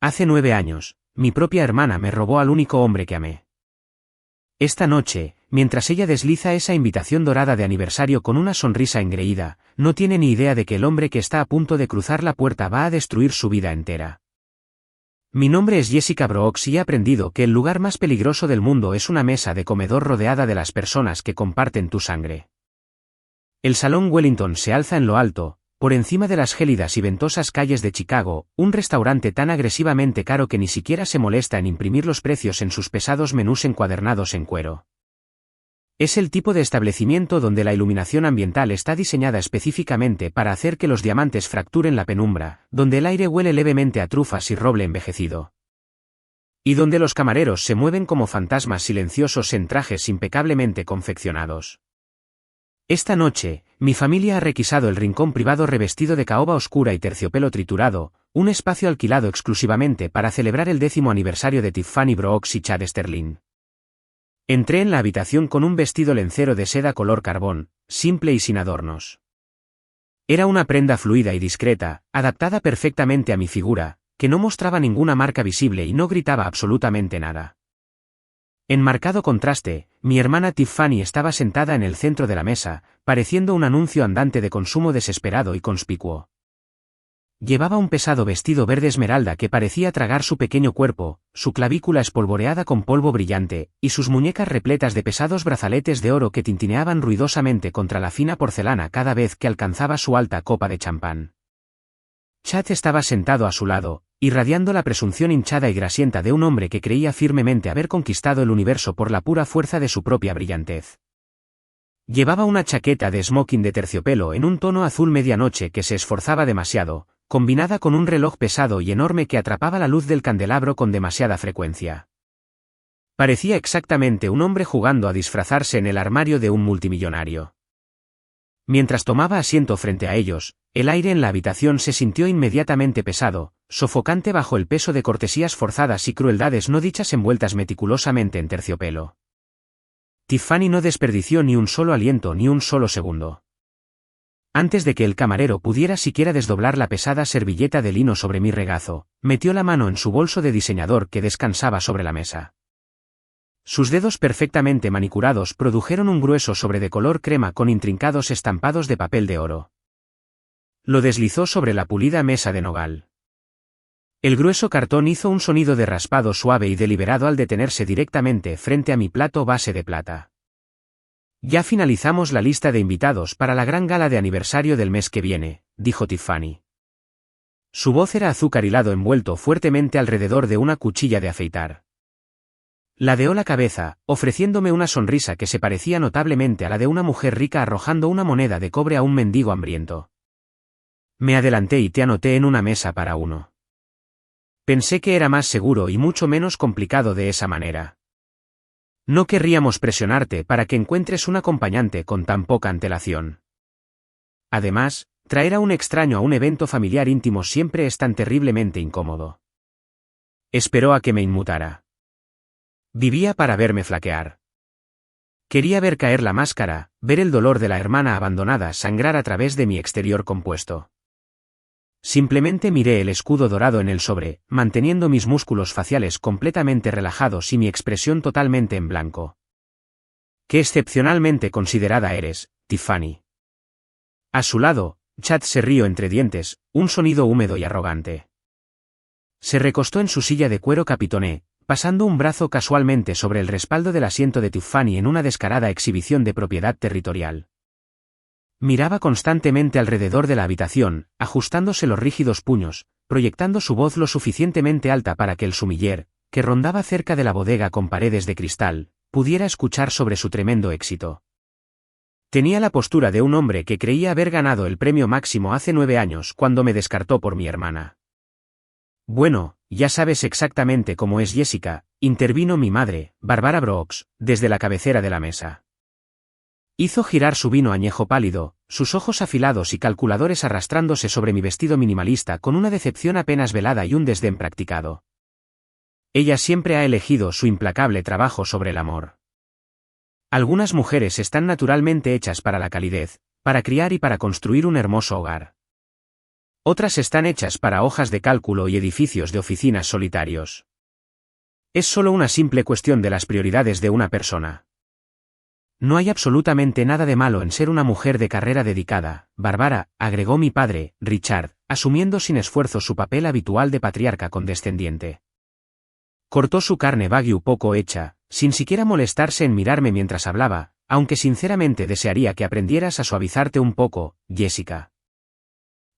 Hace 9 años, mi propia hermana me robó al único hombre que amé. Esta noche, mientras ella desliza esa invitación dorada de aniversario con una sonrisa engreída, no tiene ni idea de que el hombre que está a punto de cruzar la puerta va a destruir su vida entera. Mi nombre es Jessica Brooks y he aprendido que el lugar más peligroso del mundo es una mesa de comedor rodeada de las personas que comparten tu sangre. El Salón Wellington se alza en lo alto, por encima de las gélidas y ventosas calles de Chicago, un restaurante tan agresivamente caro que ni siquiera se molesta en imprimir los precios en sus pesados menús encuadernados en cuero. Es el tipo de establecimiento donde la iluminación ambiental está diseñada específicamente para hacer que los diamantes fracturen la penumbra, donde el aire huele levemente a trufas y roble envejecido. Y donde los camareros se mueven como fantasmas silenciosos en trajes impecablemente confeccionados. Esta noche, mi familia ha requisado el rincón privado revestido de caoba oscura y terciopelo triturado, un espacio alquilado exclusivamente para celebrar el 10º aniversario de Tiffany Brooks y Chad Sterling. Entré en la habitación con un vestido lencero de seda color carbón, simple y sin adornos. Era una prenda fluida y discreta, adaptada perfectamente a mi figura, que no mostraba ninguna marca visible y no gritaba absolutamente nada. En marcado contraste, mi hermana Tiffany estaba sentada en el centro de la mesa, pareciendo un anuncio andante de consumo desesperado y conspicuo. Llevaba un pesado vestido verde esmeralda que parecía tragar su pequeño cuerpo, su clavícula espolvoreada con polvo brillante, y sus muñecas repletas de pesados brazaletes de oro que tintineaban ruidosamente contra la fina porcelana cada vez que alcanzaba su alta copa de champán. Chad estaba sentado a su lado, irradiando la presunción hinchada y grasienta de un hombre que creía firmemente haber conquistado el universo por la pura fuerza de su propia brillantez. Llevaba una chaqueta de smoking de terciopelo en un tono azul medianoche que se esforzaba demasiado, combinada con un reloj pesado y enorme que atrapaba la luz del candelabro con demasiada frecuencia. Parecía exactamente un hombre jugando a disfrazarse en el armario de un multimillonario. Mientras tomaba asiento frente a ellos, el aire en la habitación se sintió inmediatamente pesado, sofocante bajo el peso de cortesías forzadas y crueldades no dichas envueltas meticulosamente en terciopelo. Tiffany no desperdició ni un solo aliento ni un solo segundo. Antes de que el camarero pudiera siquiera desdoblar la pesada servilleta de lino sobre mi regazo, metió la mano en su bolso de diseñador que descansaba sobre la mesa. Sus dedos perfectamente manicurados produjeron un grueso sobre de color crema con intrincados estampados de papel de oro. Lo deslizó sobre la pulida mesa de nogal. El grueso cartón hizo un sonido de raspado suave y deliberado al detenerse directamente frente a mi plato base de plata. Ya finalizamos la lista de invitados para la gran gala de aniversario del mes que viene, dijo Tiffany. Su voz era azúcar hilado envuelto fuertemente alrededor de una cuchilla de afeitar. Ladeó la cabeza, ofreciéndome una sonrisa que se parecía notablemente a la de una mujer rica arrojando una moneda de cobre a un mendigo hambriento. Me adelanté y te anoté en una mesa para uno. Pensé que era más seguro y mucho menos complicado de esa manera. No querríamos presionarte para que encuentres un acompañante con tan poca antelación. Además, traer a un extraño a un evento familiar íntimo siempre es tan terriblemente incómodo. Esperó a que me inmutara. Vivía para verme flaquear. Quería ver caer la máscara, ver el dolor de la hermana abandonada sangrar a través de mi exterior compuesto. Simplemente miré el escudo dorado en el sobre, manteniendo mis músculos faciales completamente relajados y mi expresión totalmente en blanco. Qué excepcionalmente considerada eres, Tiffany. A su lado, Chad se rió entre dientes, un sonido húmedo y arrogante. Se recostó en su silla de cuero capitoné, pasando un brazo casualmente sobre el respaldo del asiento de Tiffany en una descarada exhibición de propiedad territorial. Miraba constantemente alrededor de la habitación, ajustándose los rígidos puños, proyectando su voz lo suficientemente alta para que el sumiller, que rondaba cerca de la bodega con paredes de cristal, pudiera escuchar sobre su tremendo éxito. Tenía la postura de un hombre que creía haber ganado el premio máximo hace 9 años cuando me descartó por mi hermana. Bueno, ya sabes exactamente cómo es Jessica, intervino mi madre, Barbara Brooks, desde la cabecera de la mesa. Hizo girar su vino añejo pálido, sus ojos afilados y calculadores arrastrándose sobre mi vestido minimalista con una decepción apenas velada y un desdén practicado. Ella siempre ha elegido su implacable trabajo sobre el amor. Algunas mujeres están naturalmente hechas para la calidez, para criar y para construir un hermoso hogar. Otras están hechas para hojas de cálculo y edificios de oficinas solitarios. Es solo una simple cuestión de las prioridades de una persona. No hay absolutamente nada de malo en ser una mujer de carrera dedicada, Bárbara, agregó mi padre, Richard, asumiendo sin esfuerzo su papel habitual de patriarca condescendiente. Cortó su carne wagyu poco hecha, sin siquiera molestarse en mirarme mientras hablaba, aunque sinceramente desearía que aprendieras a suavizarte un poco, Jessica.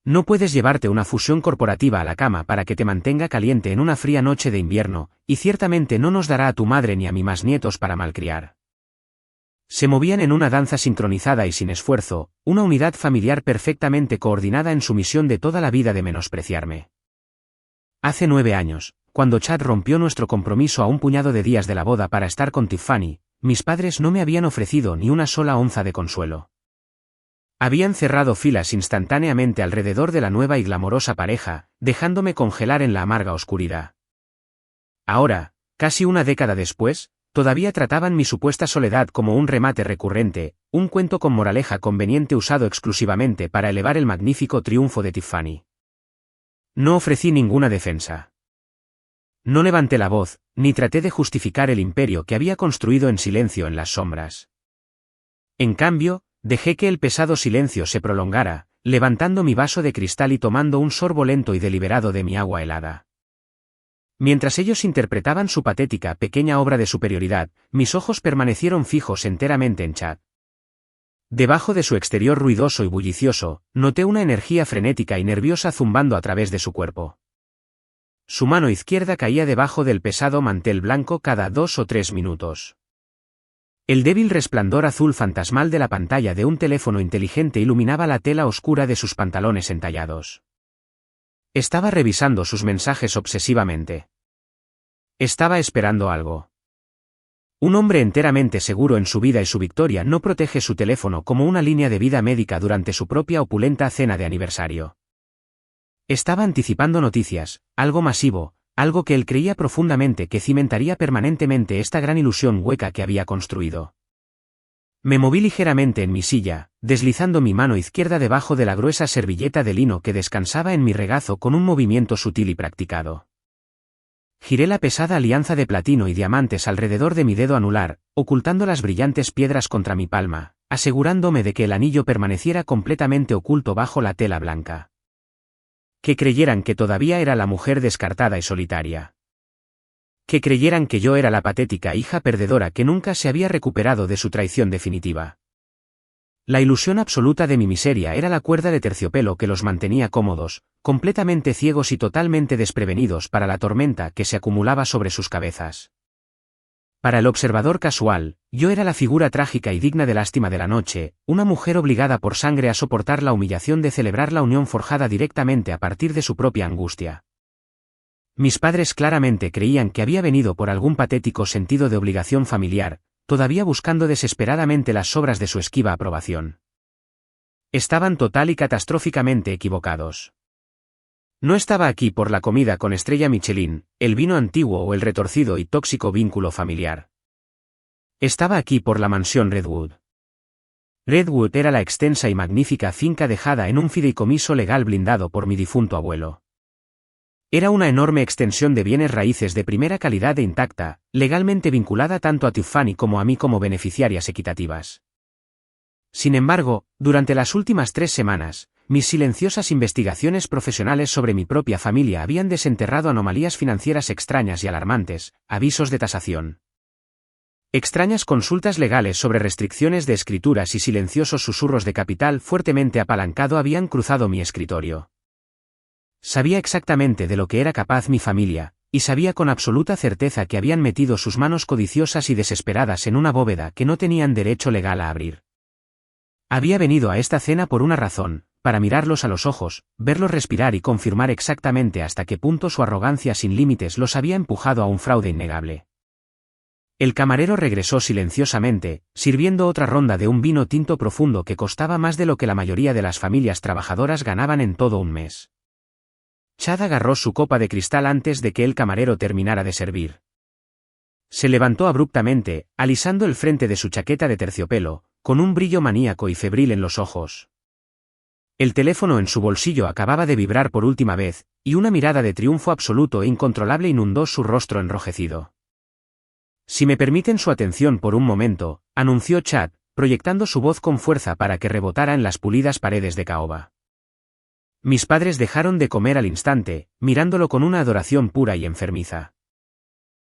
No puedes llevarte una fusión corporativa a la cama para que te mantenga caliente en una fría noche de invierno, y ciertamente no nos dará a tu madre ni a mí más nietos para malcriar. Se movían en una danza sincronizada y sin esfuerzo, una unidad familiar perfectamente coordinada en su misión de toda la vida de menospreciarme. Hace 9 años, cuando Chad rompió nuestro compromiso a un puñado de días de la boda para estar con Tiffany, mis padres no me habían ofrecido ni una sola onza de consuelo. Habían cerrado filas instantáneamente alrededor de la nueva y glamorosa pareja, dejándome congelar en la amarga oscuridad. Ahora, casi una década después, todavía trataban mi supuesta soledad como un remate recurrente, un cuento con moraleja conveniente usado exclusivamente para elevar el magnífico triunfo de Tiffany. No ofrecí ninguna defensa. No levanté la voz, ni traté de justificar el imperio que había construido en silencio en las sombras. En cambio, dejé que el pesado silencio se prolongara, levantando mi vaso de cristal y tomando un sorbo lento y deliberado de mi agua helada. Mientras ellos interpretaban su patética pequeña obra de superioridad, mis ojos permanecieron fijos enteramente en Chad. Debajo de su exterior ruidoso y bullicioso, noté una energía frenética y nerviosa zumbando a través de su cuerpo. Su mano izquierda caía debajo del pesado mantel blanco cada 2 o 3 minutos. El débil resplandor azul fantasmal de la pantalla de un teléfono inteligente iluminaba la tela oscura de sus pantalones entallados. Estaba revisando sus mensajes obsesivamente. Estaba esperando algo. Un hombre enteramente seguro en su vida y su victoria no protege su teléfono como una línea de vida médica durante su propia opulenta cena de aniversario. Estaba anticipando noticias, algo masivo, algo que él creía profundamente que cimentaría permanentemente esta gran ilusión hueca que había construido. Me moví ligeramente en mi silla, deslizando mi mano izquierda debajo de la gruesa servilleta de lino que descansaba en mi regazo con un movimiento sutil y practicado. Giré la pesada alianza de platino y diamantes alrededor de mi dedo anular, ocultando las brillantes piedras contra mi palma, asegurándome de que el anillo permaneciera completamente oculto bajo la tela blanca. Que creyeran que todavía era la mujer descartada y solitaria. Que creyeran que yo era la patética hija perdedora que nunca se había recuperado de su traición definitiva. La ilusión absoluta de mi miseria era la cuerda de terciopelo que los mantenía cómodos, completamente ciegos y totalmente desprevenidos para la tormenta que se acumulaba sobre sus cabezas. Para el observador casual, yo era la figura trágica y digna de lástima de la noche, una mujer obligada por sangre a soportar la humillación de celebrar la unión forjada directamente a partir de su propia angustia. Mis padres claramente creían que había venido por algún patético sentido de obligación familiar, todavía buscando desesperadamente las sobras de su esquiva aprobación. Estaban total y catastróficamente equivocados. No estaba aquí por la comida con estrella Michelin, el vino antiguo o el retorcido y tóxico vínculo familiar. Estaba aquí por la mansión Redwood. Redwood era la extensa y magnífica finca dejada en un fideicomiso legal blindado por mi difunto abuelo. Era una enorme extensión de bienes raíces de primera calidad e intacta, legalmente vinculada tanto a Tiffany como a mí como beneficiarias equitativas. Sin embargo, durante las últimas 3 semanas, mis silenciosas investigaciones profesionales sobre mi propia familia habían desenterrado anomalías financieras extrañas y alarmantes, avisos de tasación. Extrañas consultas legales sobre restricciones de escrituras y silenciosos susurros de capital fuertemente apalancado habían cruzado mi escritorio. Sabía exactamente de lo que era capaz mi familia, y sabía con absoluta certeza que habían metido sus manos codiciosas y desesperadas en una bóveda que no tenían derecho legal a abrir. Había venido a esta cena por una razón, para mirarlos a los ojos, verlos respirar y confirmar exactamente hasta qué punto su arrogancia sin límites los había empujado a un fraude innegable. El camarero regresó silenciosamente, sirviendo otra ronda de un vino tinto profundo que costaba más de lo que la mayoría de las familias trabajadoras ganaban en todo un mes. Chad agarró su copa de cristal antes de que el camarero terminara de servir. Se levantó abruptamente, alisando el frente de su chaqueta de terciopelo, con un brillo maníaco y febril en los ojos. El teléfono en su bolsillo acababa de vibrar por última vez, y una mirada de triunfo absoluto e incontrolable inundó su rostro enrojecido. Si me permiten su atención por un momento, anunció Chad, proyectando su voz con fuerza para que rebotara en las pulidas paredes de caoba. Mis padres dejaron de comer al instante, mirándolo con una adoración pura y enfermiza.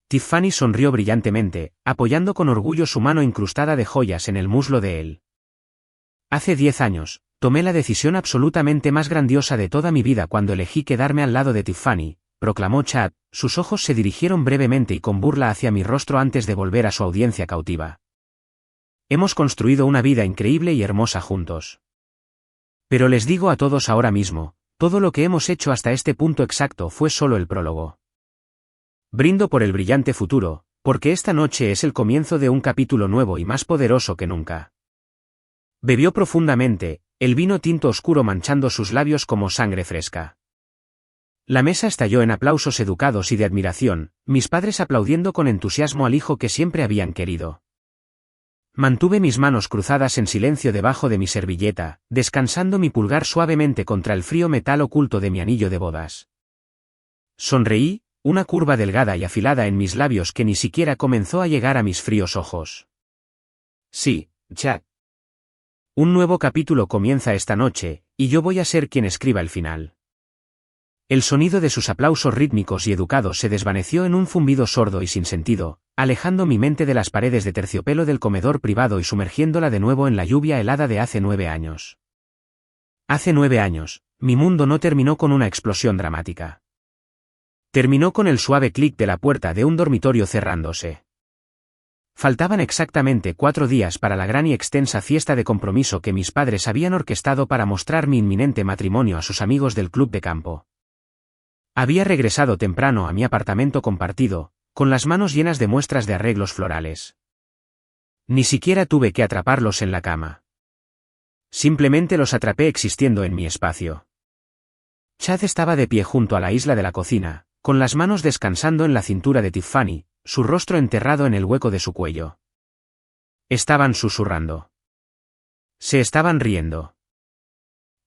Tiffany sonrió brillantemente, apoyando con orgullo su mano incrustada de joyas en el muslo de él. Hace 10 años, tomé la decisión absolutamente más grandiosa de toda mi vida cuando elegí quedarme al lado de Tiffany, proclamó Chad, sus ojos se dirigieron brevemente y con burla hacia mi rostro antes de volver a su audiencia cautiva. Hemos construido una vida increíble y hermosa juntos. Pero les digo a todos ahora mismo, todo lo que hemos hecho hasta este punto exacto fue solo el prólogo. Brindo por el brillante futuro, porque esta noche es el comienzo de un capítulo nuevo y más poderoso que nunca. Bebió profundamente, el vino tinto oscuro manchando sus labios como sangre fresca. La mesa estalló en aplausos educados y de admiración, mis padres aplaudiendo con entusiasmo al hijo que siempre habían querido. Mantuve mis manos cruzadas en silencio debajo de mi servilleta, descansando mi pulgar suavemente contra el frío metal oculto de mi anillo de bodas. Sonreí, una curva delgada y afilada en mis labios que ni siquiera comenzó a llegar a mis fríos ojos. Sí, Chad. Un nuevo capítulo comienza esta noche, y yo voy a ser quien escriba el final. El sonido de sus aplausos rítmicos y educados se desvaneció en un zumbido sordo y sin sentido, alejando mi mente de las paredes de terciopelo del comedor privado y sumergiéndola de nuevo en la lluvia helada de hace 9 años. Hace 9 años, mi mundo no terminó con una explosión dramática. Terminó con el suave clic de la puerta de un dormitorio cerrándose. Faltaban exactamente 4 días para la gran y extensa fiesta de compromiso que mis padres habían orquestado para mostrar mi inminente matrimonio a sus amigos del club de campo. Había regresado temprano a mi apartamento compartido, con las manos llenas de muestras de arreglos florales. Ni siquiera tuve que atraparlos en la cama. Simplemente los atrapé existiendo en mi espacio. Chad estaba de pie junto a la isla de la cocina, con las manos descansando en la cintura de Tiffany, su rostro enterrado en el hueco de su cuello. Estaban susurrando. Se estaban riendo.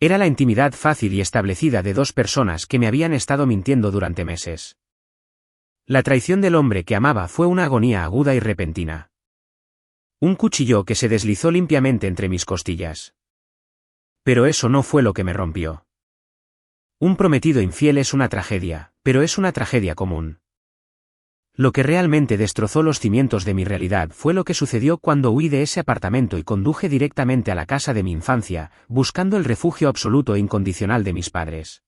Era la intimidad fácil y establecida de 2 personas que me habían estado mintiendo durante meses. La traición del hombre que amaba fue una agonía aguda y repentina. Un cuchillo que se deslizó limpiamente entre mis costillas. Pero eso no fue lo que me rompió. Un prometido infiel es una tragedia, pero es una tragedia común. Lo que realmente destrozó los cimientos de mi realidad fue lo que sucedió cuando huí de ese apartamento y conduje directamente a la casa de mi infancia, buscando el refugio absoluto e incondicional de mis padres.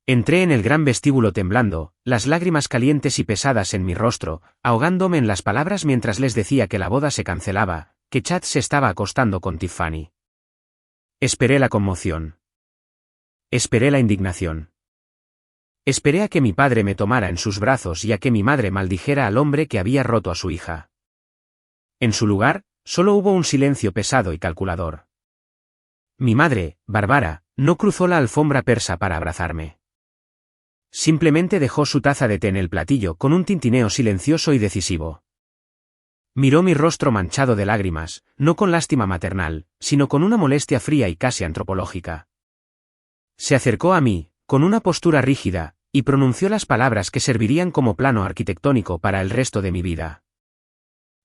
Entré en el gran vestíbulo temblando, las lágrimas calientes y pesadas en mi rostro, ahogándome en las palabras mientras les decía que la boda se cancelaba, que Chad se estaba acostando con Tiffany. Esperé la conmoción. Esperé la indignación. Esperé a que mi padre me tomara en sus brazos y a que mi madre maldijera al hombre que había roto a su hija. En su lugar, solo hubo un silencio pesado y calculador. Mi madre, Bárbara, no cruzó la alfombra persa para abrazarme. Simplemente dejó su taza de té en el platillo con un tintineo silencioso y decisivo. Miró mi rostro manchado de lágrimas, no con lástima maternal, sino con una molestia fría y casi antropológica. Se acercó a mí, con una postura rígida, y pronunció las palabras que servirían como plano arquitectónico para el resto de mi vida.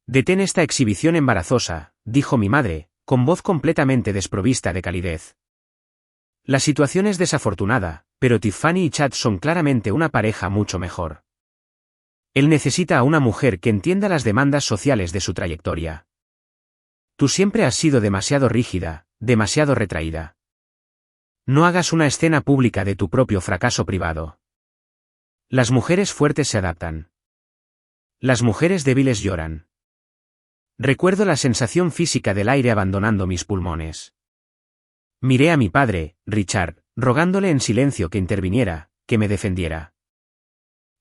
Detén esta exhibición embarazosa, dijo mi madre, con voz completamente desprovista de calidez. La situación es desafortunada, pero Tiffany y Chad son claramente una pareja mucho mejor. Él necesita a una mujer que entienda las demandas sociales de su trayectoria. Tú siempre has sido demasiado rígida, demasiado retraída. No hagas una escena pública de tu propio fracaso privado. Las mujeres fuertes se adaptan. Las mujeres débiles lloran. Recuerdo la sensación física del aire abandonando mis pulmones. Miré a mi padre, Richard, rogándole en silencio que interviniera, que me defendiera.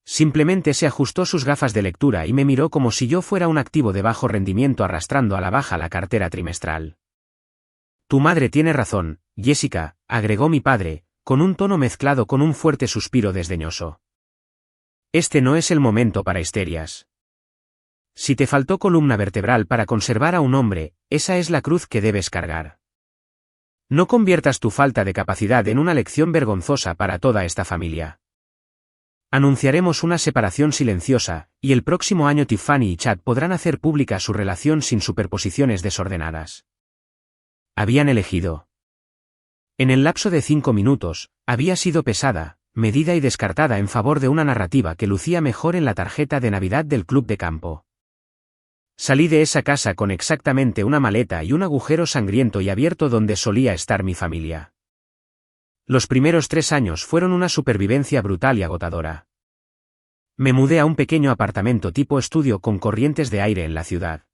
Simplemente se ajustó sus gafas de lectura y me miró como si yo fuera un activo de bajo rendimiento arrastrando a la baja la cartera trimestral. Tu madre tiene razón, Jessica, agregó mi padre, con un tono mezclado con un fuerte suspiro desdeñoso. Este no es el momento para histerias. Si te faltó columna vertebral para conservar a un hombre, esa es la cruz que debes cargar. No conviertas tu falta de capacidad en una lección vergonzosa para toda esta familia. Anunciaremos una separación silenciosa, y el próximo año Tiffany y Chad podrán hacer pública su relación sin superposiciones desordenadas. Habían elegido. En el lapso de 5 minutos, había sido pesada, medida y descartada en favor de una narrativa que lucía mejor en la tarjeta de Navidad del club de campo. Salí de esa casa con exactamente una maleta y un agujero sangriento y abierto donde solía estar mi familia. Los primeros 3 años fueron una supervivencia brutal y agotadora. Me mudé a un pequeño apartamento tipo estudio con corrientes de aire en la ciudad.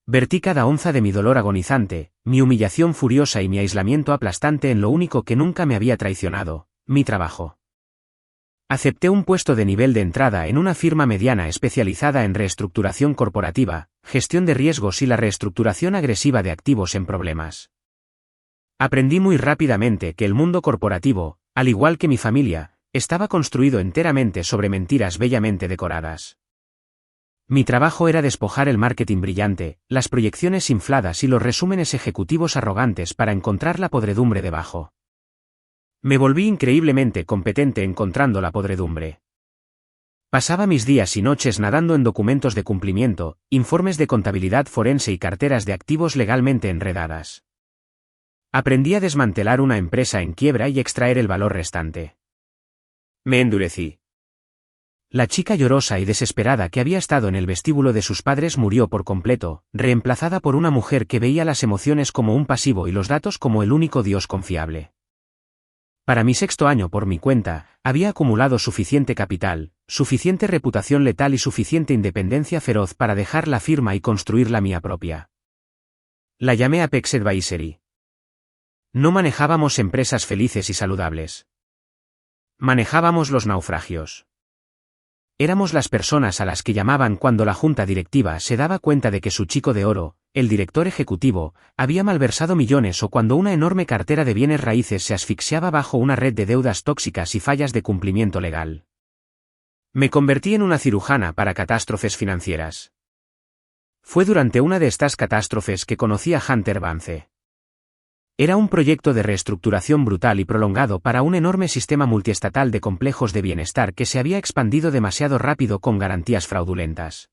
Vertí cada onza de mi dolor agonizante, mi humillación furiosa y mi aislamiento aplastante en lo único que nunca me había traicionado, mi trabajo. Acepté un puesto de nivel de entrada en una firma mediana especializada en reestructuración corporativa, gestión de riesgos y la reestructuración agresiva de activos en problemas. Aprendí muy rápidamente que el mundo corporativo, al igual que mi familia, estaba construido enteramente sobre mentiras bellamente decoradas. Mi trabajo era despojar el marketing brillante, las proyecciones infladas y los resúmenes ejecutivos arrogantes para encontrar la podredumbre debajo. Me volví increíblemente competente encontrando la podredumbre. Pasaba mis días y noches nadando en documentos de cumplimiento, informes de contabilidad forense y carteras de activos legalmente enredadas. Aprendí a desmantelar una empresa en quiebra y extraer el valor restante. Me endurecí. La chica llorosa y desesperada que había estado en el vestíbulo de sus padres murió por completo, reemplazada por una mujer que veía las emociones como un pasivo y los datos como el único Dios confiable. Para mi 6º año por mi cuenta, había acumulado suficiente capital, suficiente reputación letal y suficiente independencia feroz para dejar la firma y construir la mía propia. La llamé Apex Advisory. No manejábamos empresas felices y saludables. Manejábamos los naufragios. Éramos las personas a las que llamaban cuando la junta directiva se daba cuenta de que su chico de oro, el director ejecutivo, había malversado millones o cuando una enorme cartera de bienes raíces se asfixiaba bajo una red de deudas tóxicas y fallas de cumplimiento legal. Me convertí en una cirujana para catástrofes financieras. Fue durante una de estas catástrofes que conocí a Hunter Vance. Era un proyecto de reestructuración brutal y prolongado para un enorme sistema multiestatal de complejos de bienestar que se había expandido demasiado rápido con garantías fraudulentas.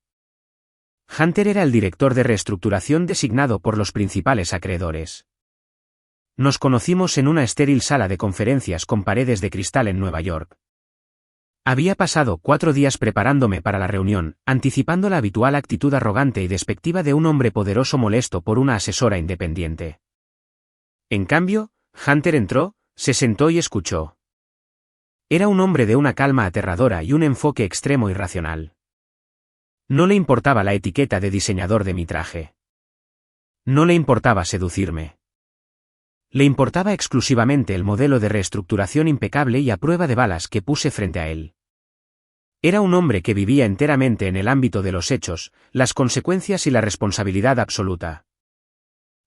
Hunter era el director de reestructuración designado por los principales acreedores. Nos conocimos en una estéril sala de conferencias con paredes de cristal en Nueva York. Había pasado 4 días preparándome para la reunión, anticipando la habitual actitud arrogante y despectiva de un hombre poderoso molesto por una asesora independiente. En cambio, Hunter entró, se sentó y escuchó. Era un hombre de una calma aterradora y un enfoque extremo y racional. No le importaba la etiqueta de diseñador de mi traje. No le importaba seducirme. Le importaba exclusivamente el modelo de reestructuración impecable y a prueba de balas que puse frente a él. Era un hombre que vivía enteramente en el ámbito de los hechos, las consecuencias y la responsabilidad absoluta.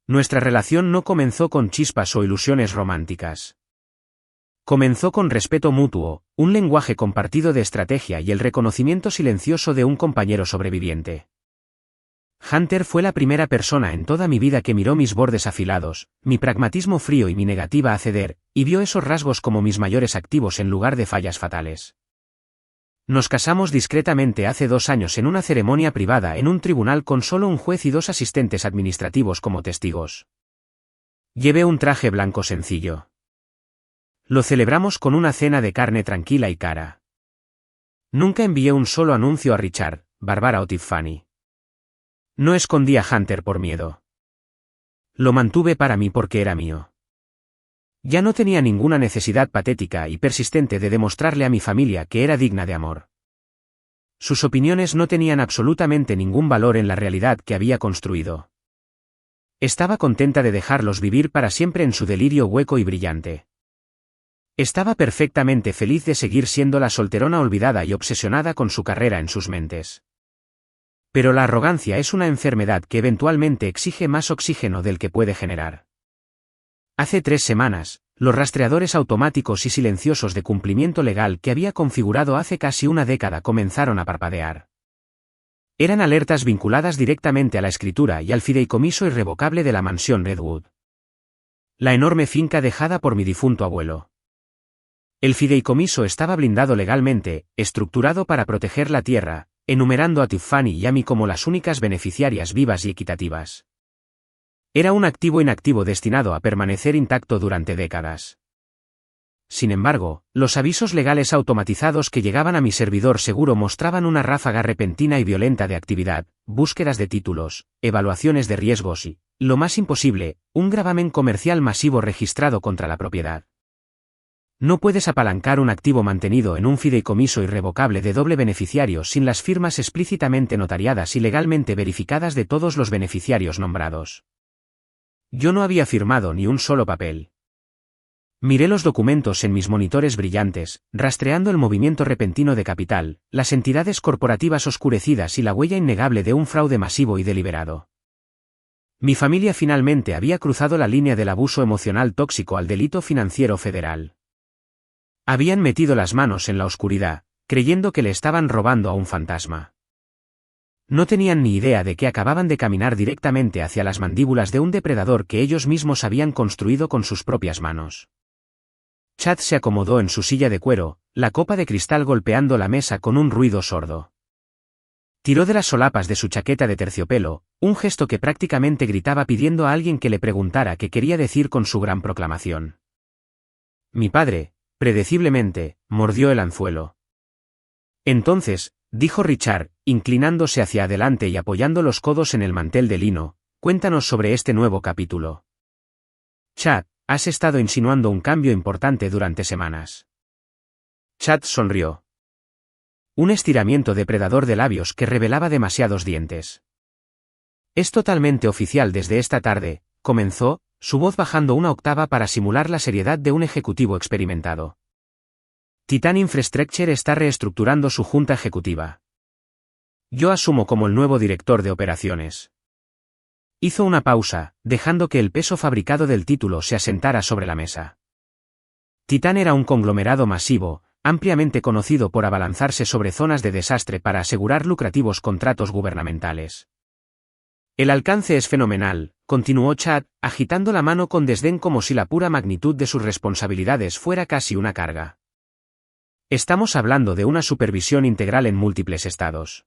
Nuestra relación no comenzó con chispas o ilusiones románticas. Comenzó con respeto mutuo, un lenguaje compartido de estrategia y el reconocimiento silencioso de un compañero sobreviviente. Hunter fue la primera persona en toda mi vida que miró mis bordes afilados, mi pragmatismo frío y mi negativa a ceder, y vio esos rasgos como mis mayores activos en lugar de fallas fatales. Nos casamos discretamente hace 2 años en una ceremonia privada en un tribunal con solo un juez y 2 asistentes administrativos como testigos. Llevé un traje blanco sencillo. Lo celebramos con una cena de carne tranquila y cara. Nunca envié un solo anuncio a Richard, Barbara o Tiffany. No escondí a Hunter por miedo. Lo mantuve para mí porque era mío. Ya no tenía ninguna necesidad patética y persistente de demostrarle a mi familia que era digna de amor. Sus opiniones no tenían absolutamente ningún valor en la realidad que había construido. Estaba contenta de dejarlos vivir para siempre en su delirio hueco y brillante. Estaba perfectamente feliz de seguir siendo la solterona olvidada y obsesionada con su carrera en sus mentes. Pero la arrogancia es una enfermedad que eventualmente exige más oxígeno del que puede generar. Hace 3 semanas, los rastreadores automáticos y silenciosos de cumplimiento legal que había configurado hace casi una década comenzaron a parpadear. Eran alertas vinculadas directamente a la escritura y al fideicomiso irrevocable de la mansión Redwood. La enorme finca dejada por mi difunto abuelo. El fideicomiso estaba blindado legalmente, estructurado para proteger la tierra, enumerando a Tiffany y a mí como las únicas beneficiarias vivas y equitativas. Era un activo inactivo destinado a permanecer intacto durante décadas. Sin embargo, los avisos legales automatizados que llegaban a mi servidor seguro mostraban una ráfaga repentina y violenta de actividad, búsquedas de títulos, evaluaciones de riesgos y, lo más imposible, un gravamen comercial masivo registrado contra la propiedad. No puedes apalancar un activo mantenido en un fideicomiso irrevocable de doble beneficiario sin las firmas explícitamente notariadas y legalmente verificadas de todos los beneficiarios nombrados. Yo no había firmado ni un solo papel. Miré los documentos en mis monitores brillantes, rastreando el movimiento repentino de capital, las entidades corporativas oscurecidas y la huella innegable de un fraude masivo y deliberado. Mi familia finalmente había cruzado la línea del abuso emocional tóxico al delito financiero federal. Habían metido las manos en la oscuridad, creyendo que le estaban robando a un fantasma. No tenían ni idea de que acababan de caminar directamente hacia las mandíbulas de un depredador que ellos mismos habían construido con sus propias manos. Chad se acomodó en su silla de cuero, la copa de cristal golpeando la mesa con un ruido sordo. Tiró de las solapas de su chaqueta de terciopelo, un gesto que prácticamente gritaba pidiendo a alguien que le preguntara qué quería decir con su gran proclamación. Mi padre, predeciblemente, mordió el anzuelo. Entonces, dijo Richard, inclinándose hacia adelante y apoyando los codos en el mantel de lino, cuéntanos sobre este nuevo capítulo. Chad, has estado insinuando un cambio importante durante semanas. Chad sonrió. Un estiramiento depredador de labios que revelaba demasiados dientes. Es totalmente oficial desde esta tarde, comenzó, su voz bajando una octava para simular la seriedad de un ejecutivo experimentado. Titan Infrastructure está reestructurando su junta ejecutiva. Yo asumo como el nuevo director de operaciones. Hizo una pausa, dejando que el peso fabricado del título se asentara sobre la mesa. Titan era un conglomerado masivo, ampliamente conocido por abalanzarse sobre zonas de desastre para asegurar lucrativos contratos gubernamentales. El alcance es fenomenal, continuó Chad, agitando la mano con desdén como si la pura magnitud de sus responsabilidades fuera casi una carga. Estamos hablando de una supervisión integral en múltiples estados.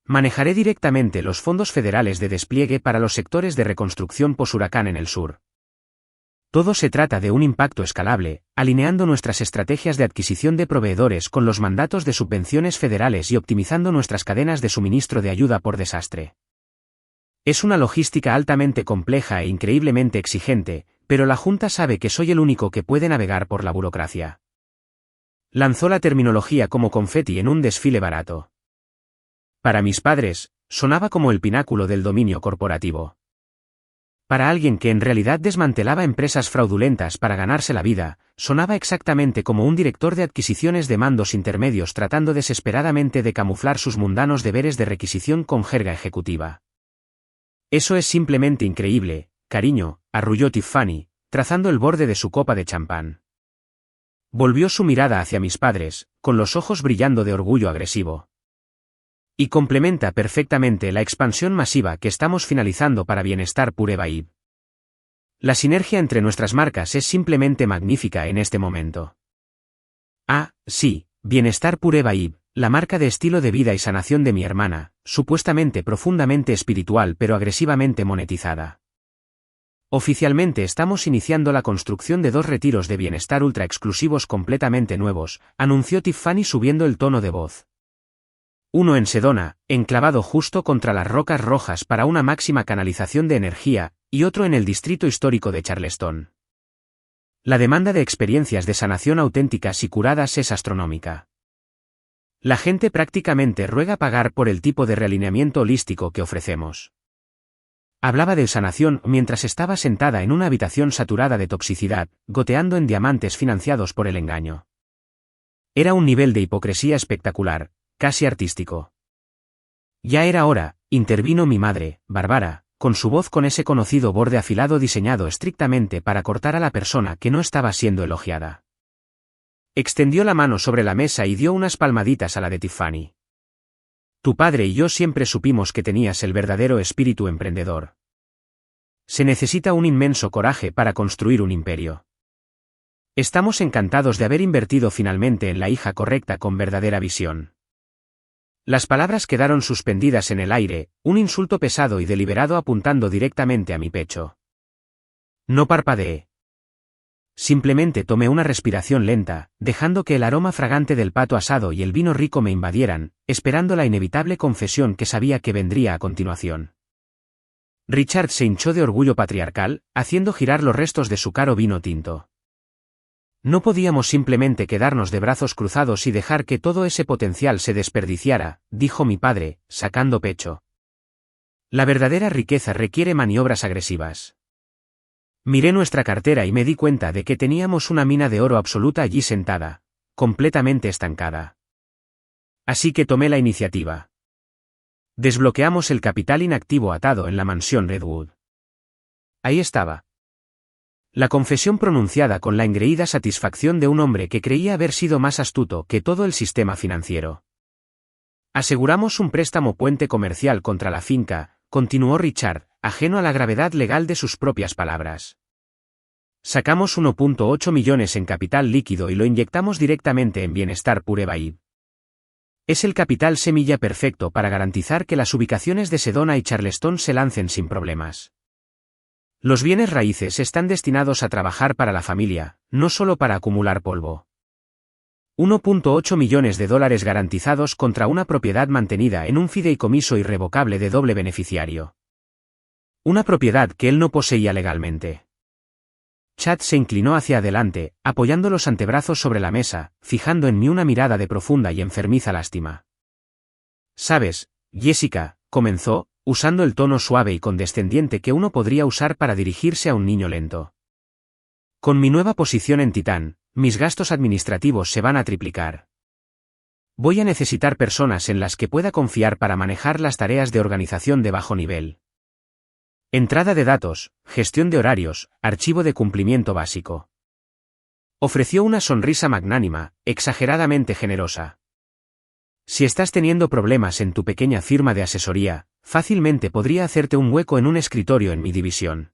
Manejaré directamente los fondos federales de despliegue para los sectores de reconstrucción poshuracán en el sur. Todo se trata de un impacto escalable, alineando nuestras estrategias de adquisición de proveedores con los mandatos de subvenciones federales y optimizando nuestras cadenas de suministro de ayuda por desastre. Es una logística altamente compleja e increíblemente exigente, pero la Junta sabe que soy el único que puede navegar por la burocracia. Lanzó la terminología como confeti en un desfile barato. Para mis padres, sonaba como el pináculo del dominio corporativo. Para alguien que en realidad desmantelaba empresas fraudulentas para ganarse la vida, sonaba exactamente como un director de adquisiciones de mandos intermedios tratando desesperadamente de camuflar sus mundanos deberes de requisición con jerga ejecutiva. Eso es simplemente increíble, cariño, arrulló Tiffany, trazando el borde de su copa de champán. Volvió su mirada hacia mis padres, con los ojos brillando de orgullo agresivo. Y complementa perfectamente la expansión masiva que estamos finalizando para Bienestar Pure Vibe. La sinergia entre nuestras marcas es simplemente magnífica en este momento. Ah, sí, Bienestar Pure Vibe, la marca de estilo de vida y sanación de mi hermana, supuestamente profundamente espiritual pero agresivamente monetizada. Oficialmente estamos iniciando la construcción de 2 retiros de bienestar ultra exclusivos completamente nuevos, anunció Tiffany subiendo el tono de voz. Uno en Sedona, enclavado justo contra las rocas rojas para una máxima canalización de energía, y otro en el distrito histórico de Charleston. La demanda de experiencias de sanación auténticas y curadas es astronómica. La gente prácticamente ruega pagar por el tipo de realineamiento holístico que ofrecemos. Hablaba de sanación mientras estaba sentada en una habitación saturada de toxicidad, goteando en diamantes financiados por el engaño. Era un nivel de hipocresía espectacular, casi artístico. Ya era hora, intervino mi madre, Bárbara, con su voz con ese conocido borde afilado diseñado estrictamente para cortar a la persona que no estaba siendo elogiada. Extendió la mano sobre la mesa y dio unas palmaditas a la de Tiffany. Tu padre y yo siempre supimos que tenías el verdadero espíritu emprendedor. Se necesita un inmenso coraje para construir un imperio. Estamos encantados de haber invertido finalmente en la hija correcta con verdadera visión. Las palabras quedaron suspendidas en el aire, un insulto pesado y deliberado apuntando directamente a mi pecho. No parpadeé. Simplemente tomé una respiración lenta, dejando que el aroma fragante del pato asado y el vino rico me invadieran, esperando la inevitable confesión que sabía que vendría a continuación. Richard se hinchó de orgullo patriarcal, haciendo girar los restos de su caro vino tinto. No podíamos simplemente quedarnos de brazos cruzados y dejar que todo ese potencial se desperdiciara, dijo mi padre, sacando pecho. La verdadera riqueza requiere maniobras agresivas. Miré nuestra cartera y me di cuenta de que teníamos una mina de oro absoluta allí sentada, completamente estancada. Así que tomé la iniciativa. Desbloqueamos el capital inactivo atado en la mansión Redwood. Ahí estaba. La confesión pronunciada con la engreída satisfacción de un hombre que creía haber sido más astuto que todo el sistema financiero. Aseguramos un préstamo puente comercial contra la finca, continuó Richard, ajeno a la gravedad legal de sus propias palabras. Sacamos 1.8 millones en capital líquido y lo inyectamos directamente en Bienestar Pure Bay. Es el capital semilla perfecto para garantizar que las ubicaciones de Sedona y Charleston se lancen sin problemas. Los bienes raíces están destinados a trabajar para la familia, no solo para acumular polvo. 1.8 millones de dólares garantizados contra una propiedad mantenida en un fideicomiso irrevocable de doble beneficiario. Una propiedad que él no poseía legalmente. Chad se inclinó hacia adelante, apoyando los antebrazos sobre la mesa, fijando en mí una mirada de profunda y enfermiza lástima. «Sabes, Jessica», comenzó, usando el tono suave y condescendiente que uno podría usar para dirigirse a un niño lento. Con mi nueva posición en Titán, mis gastos administrativos se van a triplicar. Voy a necesitar personas en las que pueda confiar para manejar las tareas de organización de bajo nivel. Entrada de datos, gestión de horarios, archivo de cumplimiento básico. Ofreció una sonrisa magnánima, exageradamente generosa. Si estás teniendo problemas en tu pequeña firma de asesoría, fácilmente podría hacerte un hueco en un escritorio en mi división.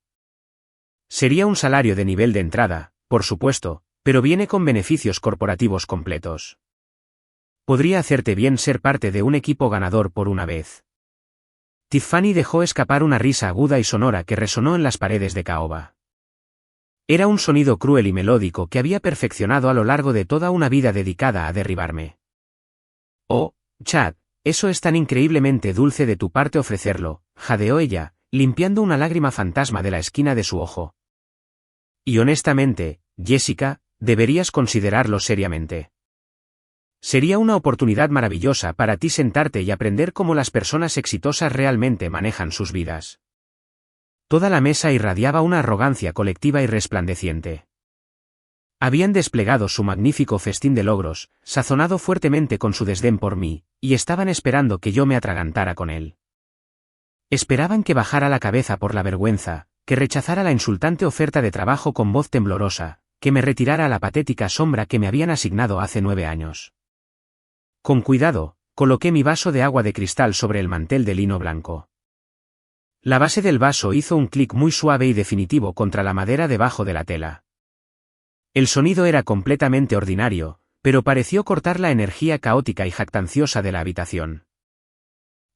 Sería un salario de nivel de entrada, por supuesto, pero viene con beneficios corporativos completos. Podría hacerte bien ser parte de un equipo ganador por una vez. Tiffany dejó escapar una risa aguda y sonora que resonó en las paredes de caoba. Era un sonido cruel y melódico que había perfeccionado a lo largo de toda una vida dedicada a derribarme. «Oh, Chad, eso es tan increíblemente dulce de tu parte ofrecerlo», jadeó ella, limpiando una lágrima fantasma de la esquina de su ojo. «Y honestamente, Jessica, deberías considerarlo seriamente. Sería una oportunidad maravillosa para ti sentarte y aprender cómo las personas exitosas realmente manejan sus vidas». Toda la mesa irradiaba una arrogancia colectiva y resplandeciente. Habían desplegado su magnífico festín de logros, sazonado fuertemente con su desdén por mí, y estaban esperando que yo me atragantara con él. Esperaban que bajara la cabeza por la vergüenza, que rechazara la insultante oferta de trabajo con voz temblorosa, que me retirara a la patética sombra que me habían asignado hace 9 años. Con cuidado, coloqué mi vaso de agua de cristal sobre el mantel de lino blanco. La base del vaso hizo un clic muy suave y definitivo contra la madera debajo de la tela. El sonido era completamente ordinario, pero pareció cortar la energía caótica y jactanciosa de la habitación.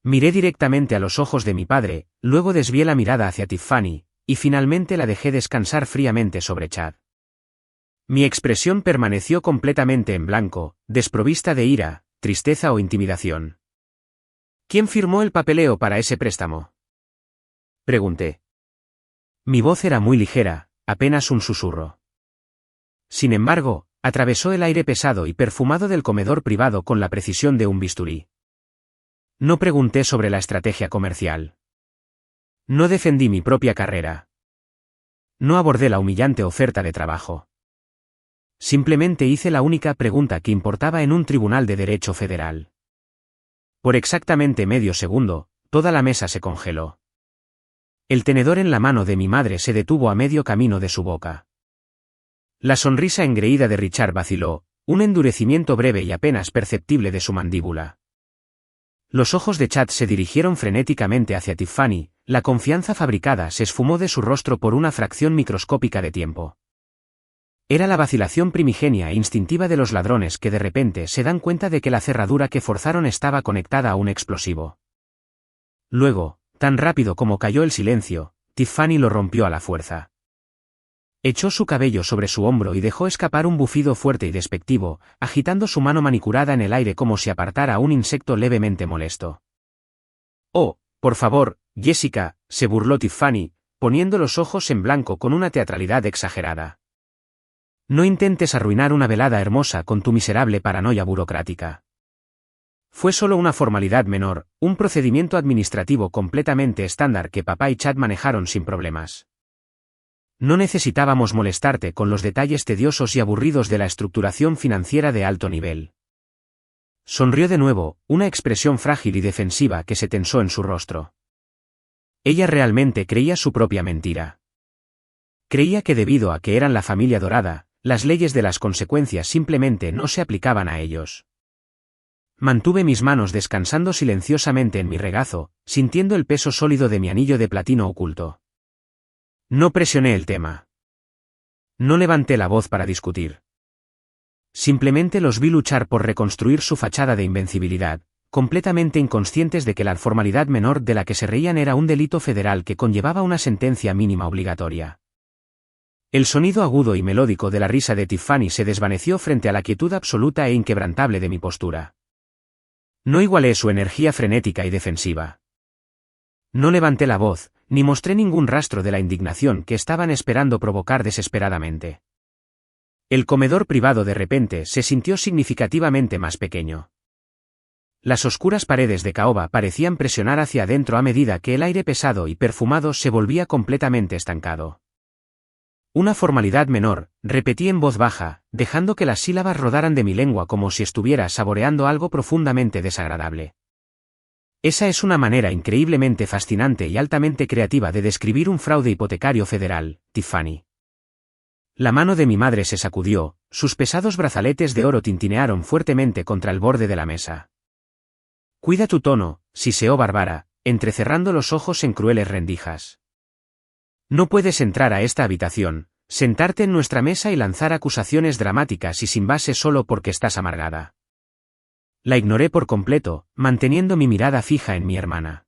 Miré directamente a los ojos de mi padre, luego desvié la mirada hacia Tiffany, y finalmente la dejé descansar fríamente sobre Chad. Mi expresión permaneció completamente en blanco, desprovista de ira, tristeza o intimidación. ¿Quién firmó el papeleo para ese préstamo?, pregunté. Mi voz era muy ligera, apenas un susurro. Sin embargo, atravesó el aire pesado y perfumado del comedor privado con la precisión de un bisturí. No pregunté sobre la estrategia comercial. No defendí mi propia carrera. No abordé la humillante oferta de trabajo. Simplemente hice la única pregunta que importaba en un tribunal de derecho federal. Por exactamente medio segundo, toda la mesa se congeló. El tenedor en la mano de mi madre se detuvo a medio camino de su boca. La sonrisa engreída de Richard vaciló, un endurecimiento breve y apenas perceptible de su mandíbula. Los ojos de Chad se dirigieron frenéticamente hacia Tiffany, la confianza fabricada se esfumó de su rostro por una fracción microscópica de tiempo. Era la vacilación primigenia e instintiva de los ladrones que de repente se dan cuenta de que la cerradura que forzaron estaba conectada a un explosivo. Luego, tan rápido como cayó el silencio, Tiffany lo rompió a la fuerza. Echó su cabello sobre su hombro y dejó escapar un bufido fuerte y despectivo, agitando su mano manicurada en el aire como si apartara a un insecto levemente molesto. «Oh, por favor, Jessica», se burló Tiffany, poniendo los ojos en blanco con una teatralidad exagerada. «No intentes arruinar una velada hermosa con tu miserable paranoia burocrática. Fue solo una formalidad menor, un procedimiento administrativo completamente estándar que papá y Chad manejaron sin problemas. No necesitábamos molestarte con los detalles tediosos y aburridos de la estructuración financiera de alto nivel». Sonrió de nuevo, una expresión frágil y defensiva que se tensó en su rostro. Ella realmente creía su propia mentira. Creía que debido a que eran la familia dorada, las leyes de las consecuencias simplemente no se aplicaban a ellos. Mantuve mis manos descansando silenciosamente en mi regazo, sintiendo el peso sólido de mi anillo de platino oculto. No presioné el tema. No levanté la voz para discutir. Simplemente los vi luchar por reconstruir su fachada de invencibilidad, completamente inconscientes de que la formalidad menor de la que se reían era un delito federal que conllevaba una sentencia mínima obligatoria. El sonido agudo y melódico de la risa de Tiffany se desvaneció frente a la quietud absoluta e inquebrantable de mi postura. No igualé su energía frenética y defensiva. No levanté la voz, ni mostré ningún rastro de la indignación que estaban esperando provocar desesperadamente. El comedor privado de repente se sintió significativamente más pequeño. Las oscuras paredes de caoba parecían presionar hacia adentro a medida que el aire pesado y perfumado se volvía completamente estancado. Una formalidad menor, repetí en voz baja, dejando que las sílabas rodaran de mi lengua como si estuviera saboreando algo profundamente desagradable. Esa es una manera increíblemente fascinante y altamente creativa de describir un fraude hipotecario federal, Tiffany. La mano de mi madre se sacudió, sus pesados brazaletes de oro tintinearon fuertemente contra el borde de la mesa. «Cuida tu tono», siseó Bárbara, entrecerrando los ojos en crueles rendijas. «No puedes entrar a esta habitación, sentarte en nuestra mesa y lanzar acusaciones dramáticas y sin base solo porque estás amargada». La ignoré por completo, manteniendo mi mirada fija en mi hermana.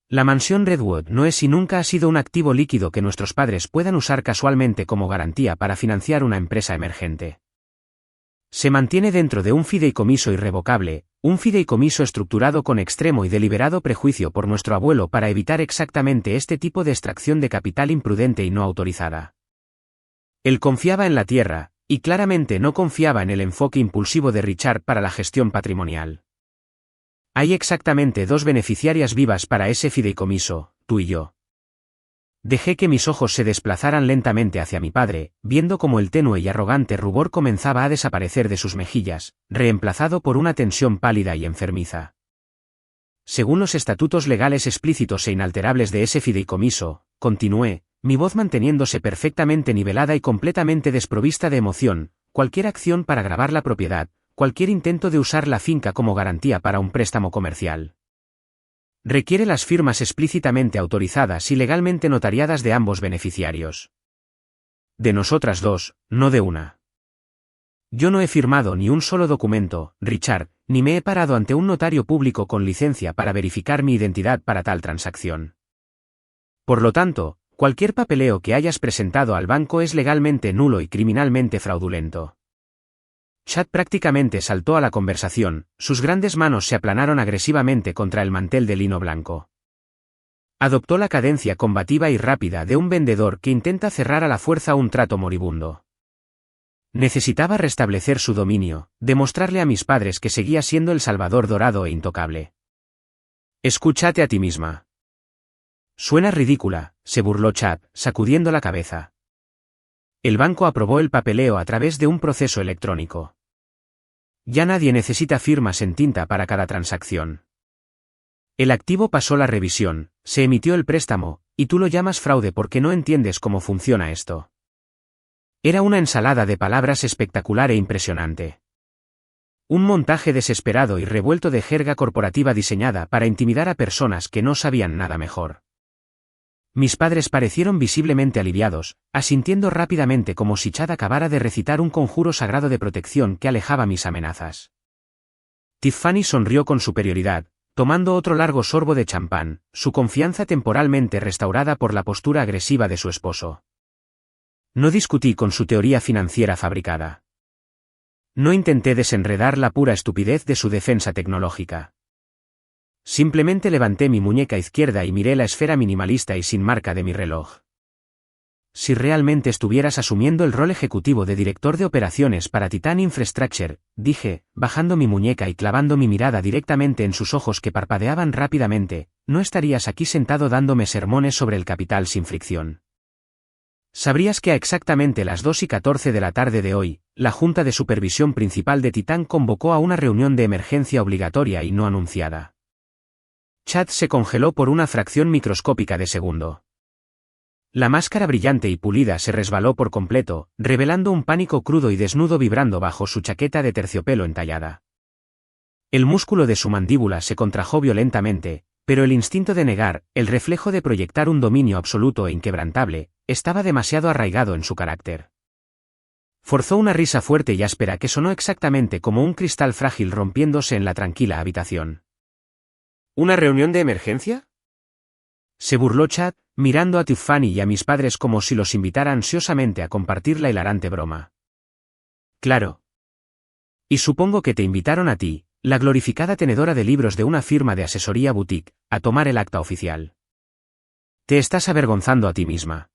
La mansión Redwood no es y nunca ha sido un activo líquido que nuestros padres puedan usar casualmente como garantía para financiar una empresa emergente. Se mantiene dentro de un fideicomiso irrevocable, un fideicomiso estructurado con extremo y deliberado prejuicio por nuestro abuelo para evitar exactamente este tipo de extracción de capital imprudente y no autorizada. Él confiaba en la tierra, y claramente no confiaba en el enfoque impulsivo de Richard para la gestión patrimonial. Hay exactamente dos beneficiarias vivas para ese fideicomiso, tú y yo. Dejé que mis ojos se desplazaran lentamente hacia mi padre, viendo cómo el tenue y arrogante rubor comenzaba a desaparecer de sus mejillas, reemplazado por una tensión pálida y enfermiza. Según los estatutos legales explícitos e inalterables de ese fideicomiso, continué, mi voz manteniéndose perfectamente nivelada y completamente desprovista de emoción, cualquier acción para gravar la propiedad, cualquier intento de usar la finca como garantía para un préstamo comercial, requiere las firmas explícitamente autorizadas y legalmente notariadas de ambos beneficiarios. De nosotras dos, no de una. Yo no he firmado ni un solo documento, Richard, ni me he parado ante un notario público con licencia para verificar mi identidad para tal transacción. Por lo tanto, cualquier papeleo que hayas presentado al banco es legalmente nulo y criminalmente fraudulento. Chad prácticamente saltó a la conversación, sus grandes manos se aplanaron agresivamente contra el mantel de lino blanco. Adoptó la cadencia combativa y rápida de un vendedor que intenta cerrar a la fuerza un trato moribundo. Necesitaba restablecer su dominio, demostrarle a mis padres que seguía siendo el salvador dorado e intocable. Escúchate a ti misma. Suena ridícula, se burló Chad, sacudiendo la cabeza. El banco aprobó el papeleo a través de un proceso electrónico. Ya nadie necesita firmas en tinta para cada transacción. El activo pasó la revisión, se emitió el préstamo, y tú lo llamas fraude porque no entiendes cómo funciona esto. Era una ensalada de palabras espectacular e impresionante. Un montaje desesperado y revuelto de jerga corporativa diseñada para intimidar a personas que no sabían nada mejor. Mis padres parecieron visiblemente aliviados, asintiendo rápidamente como si Chad acabara de recitar un conjuro sagrado de protección que alejaba mis amenazas. Tiffany sonrió con superioridad, tomando otro largo sorbo de champán, su confianza temporalmente restaurada por la postura agresiva de su esposo. No discutí con su teoría financiera fabricada. No intenté desenredar la pura estupidez de su defensa tecnológica. Simplemente levanté mi muñeca izquierda y miré la esfera minimalista y sin marca de mi reloj. Si realmente estuvieras asumiendo el rol ejecutivo de director de operaciones para Titan Infrastructure, dije, bajando mi muñeca y clavando mi mirada directamente en sus ojos que parpadeaban rápidamente, no estarías aquí sentado dándome sermones sobre el capital sin fricción. Sabrías que a exactamente las 2:14 de la tarde de hoy, la Junta de Supervisión Principal de Titan convocó a una reunión de emergencia obligatoria y no anunciada. Chad se congeló por una fracción microscópica de segundo. La máscara brillante y pulida se resbaló por completo, revelando un pánico crudo y desnudo vibrando bajo su chaqueta de terciopelo entallada. El músculo de su mandíbula se contrajo violentamente, pero el instinto de negar, el reflejo de proyectar un dominio absoluto e inquebrantable, estaba demasiado arraigado en su carácter. Forzó una risa fuerte y áspera que sonó exactamente como un cristal frágil rompiéndose en la tranquila habitación. ¿Una reunión de emergencia? Se burló Chad, mirando a Tiffany y a mis padres como si los invitara ansiosamente a compartir la hilarante broma. Claro. Y supongo que te invitaron a ti, la glorificada tenedora de libros de una firma de asesoría boutique, a tomar el acta oficial. Te estás avergonzando a ti misma.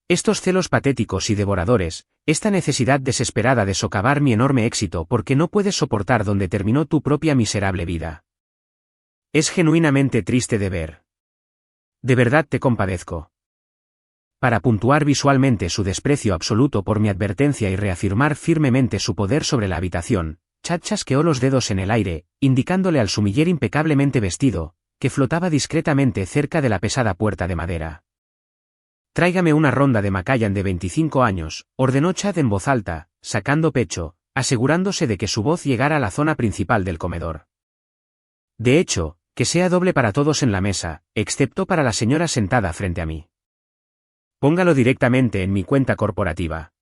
Estos celos patéticos y devoradores, esta necesidad desesperada de socavar mi enorme éxito porque no puedes soportar donde terminó tu propia miserable vida. Es genuinamente triste de ver. De verdad te compadezco. Para puntuar visualmente su desprecio absoluto por mi advertencia y reafirmar firmemente su poder sobre la habitación, Chad chasqueó los dedos en el aire, indicándole al sumiller impecablemente vestido, que flotaba discretamente cerca de la pesada puerta de madera. Tráigame una ronda de Macallan de 25 años, ordenó Chad en voz alta, sacando pecho, asegurándose de que su voz llegara a la zona principal del comedor. De hecho, que sea doble para todos en la mesa, excepto para la señora sentada frente a mí. Póngalo directamente en mi cuenta corporativa.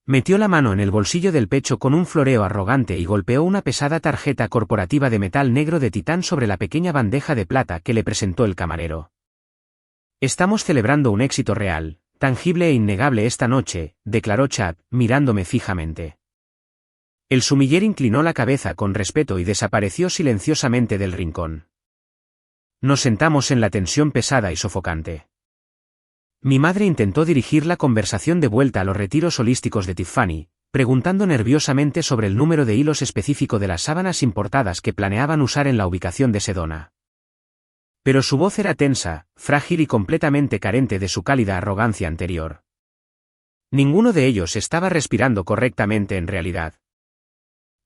Metió la mano en el bolsillo del pecho con un floreo arrogante y golpeó una pesada tarjeta corporativa de metal negro de Titán sobre la pequeña bandeja de plata que le presentó el camarero. Estamos celebrando un éxito real, tangible e innegable esta noche, declaró Chad, mirándome fijamente. El sumiller inclinó la cabeza con respeto y desapareció silenciosamente del rincón. Nos sentamos en la tensión pesada y sofocante. Mi madre intentó dirigir la conversación de vuelta a los retiros holísticos de Tiffany, preguntando nerviosamente sobre el número de hilos específico de las sábanas importadas que planeaban usar en la ubicación de Sedona. Pero su voz era tensa, frágil y completamente carente de su cálida arrogancia anterior. Ninguno de ellos estaba respirando correctamente en realidad.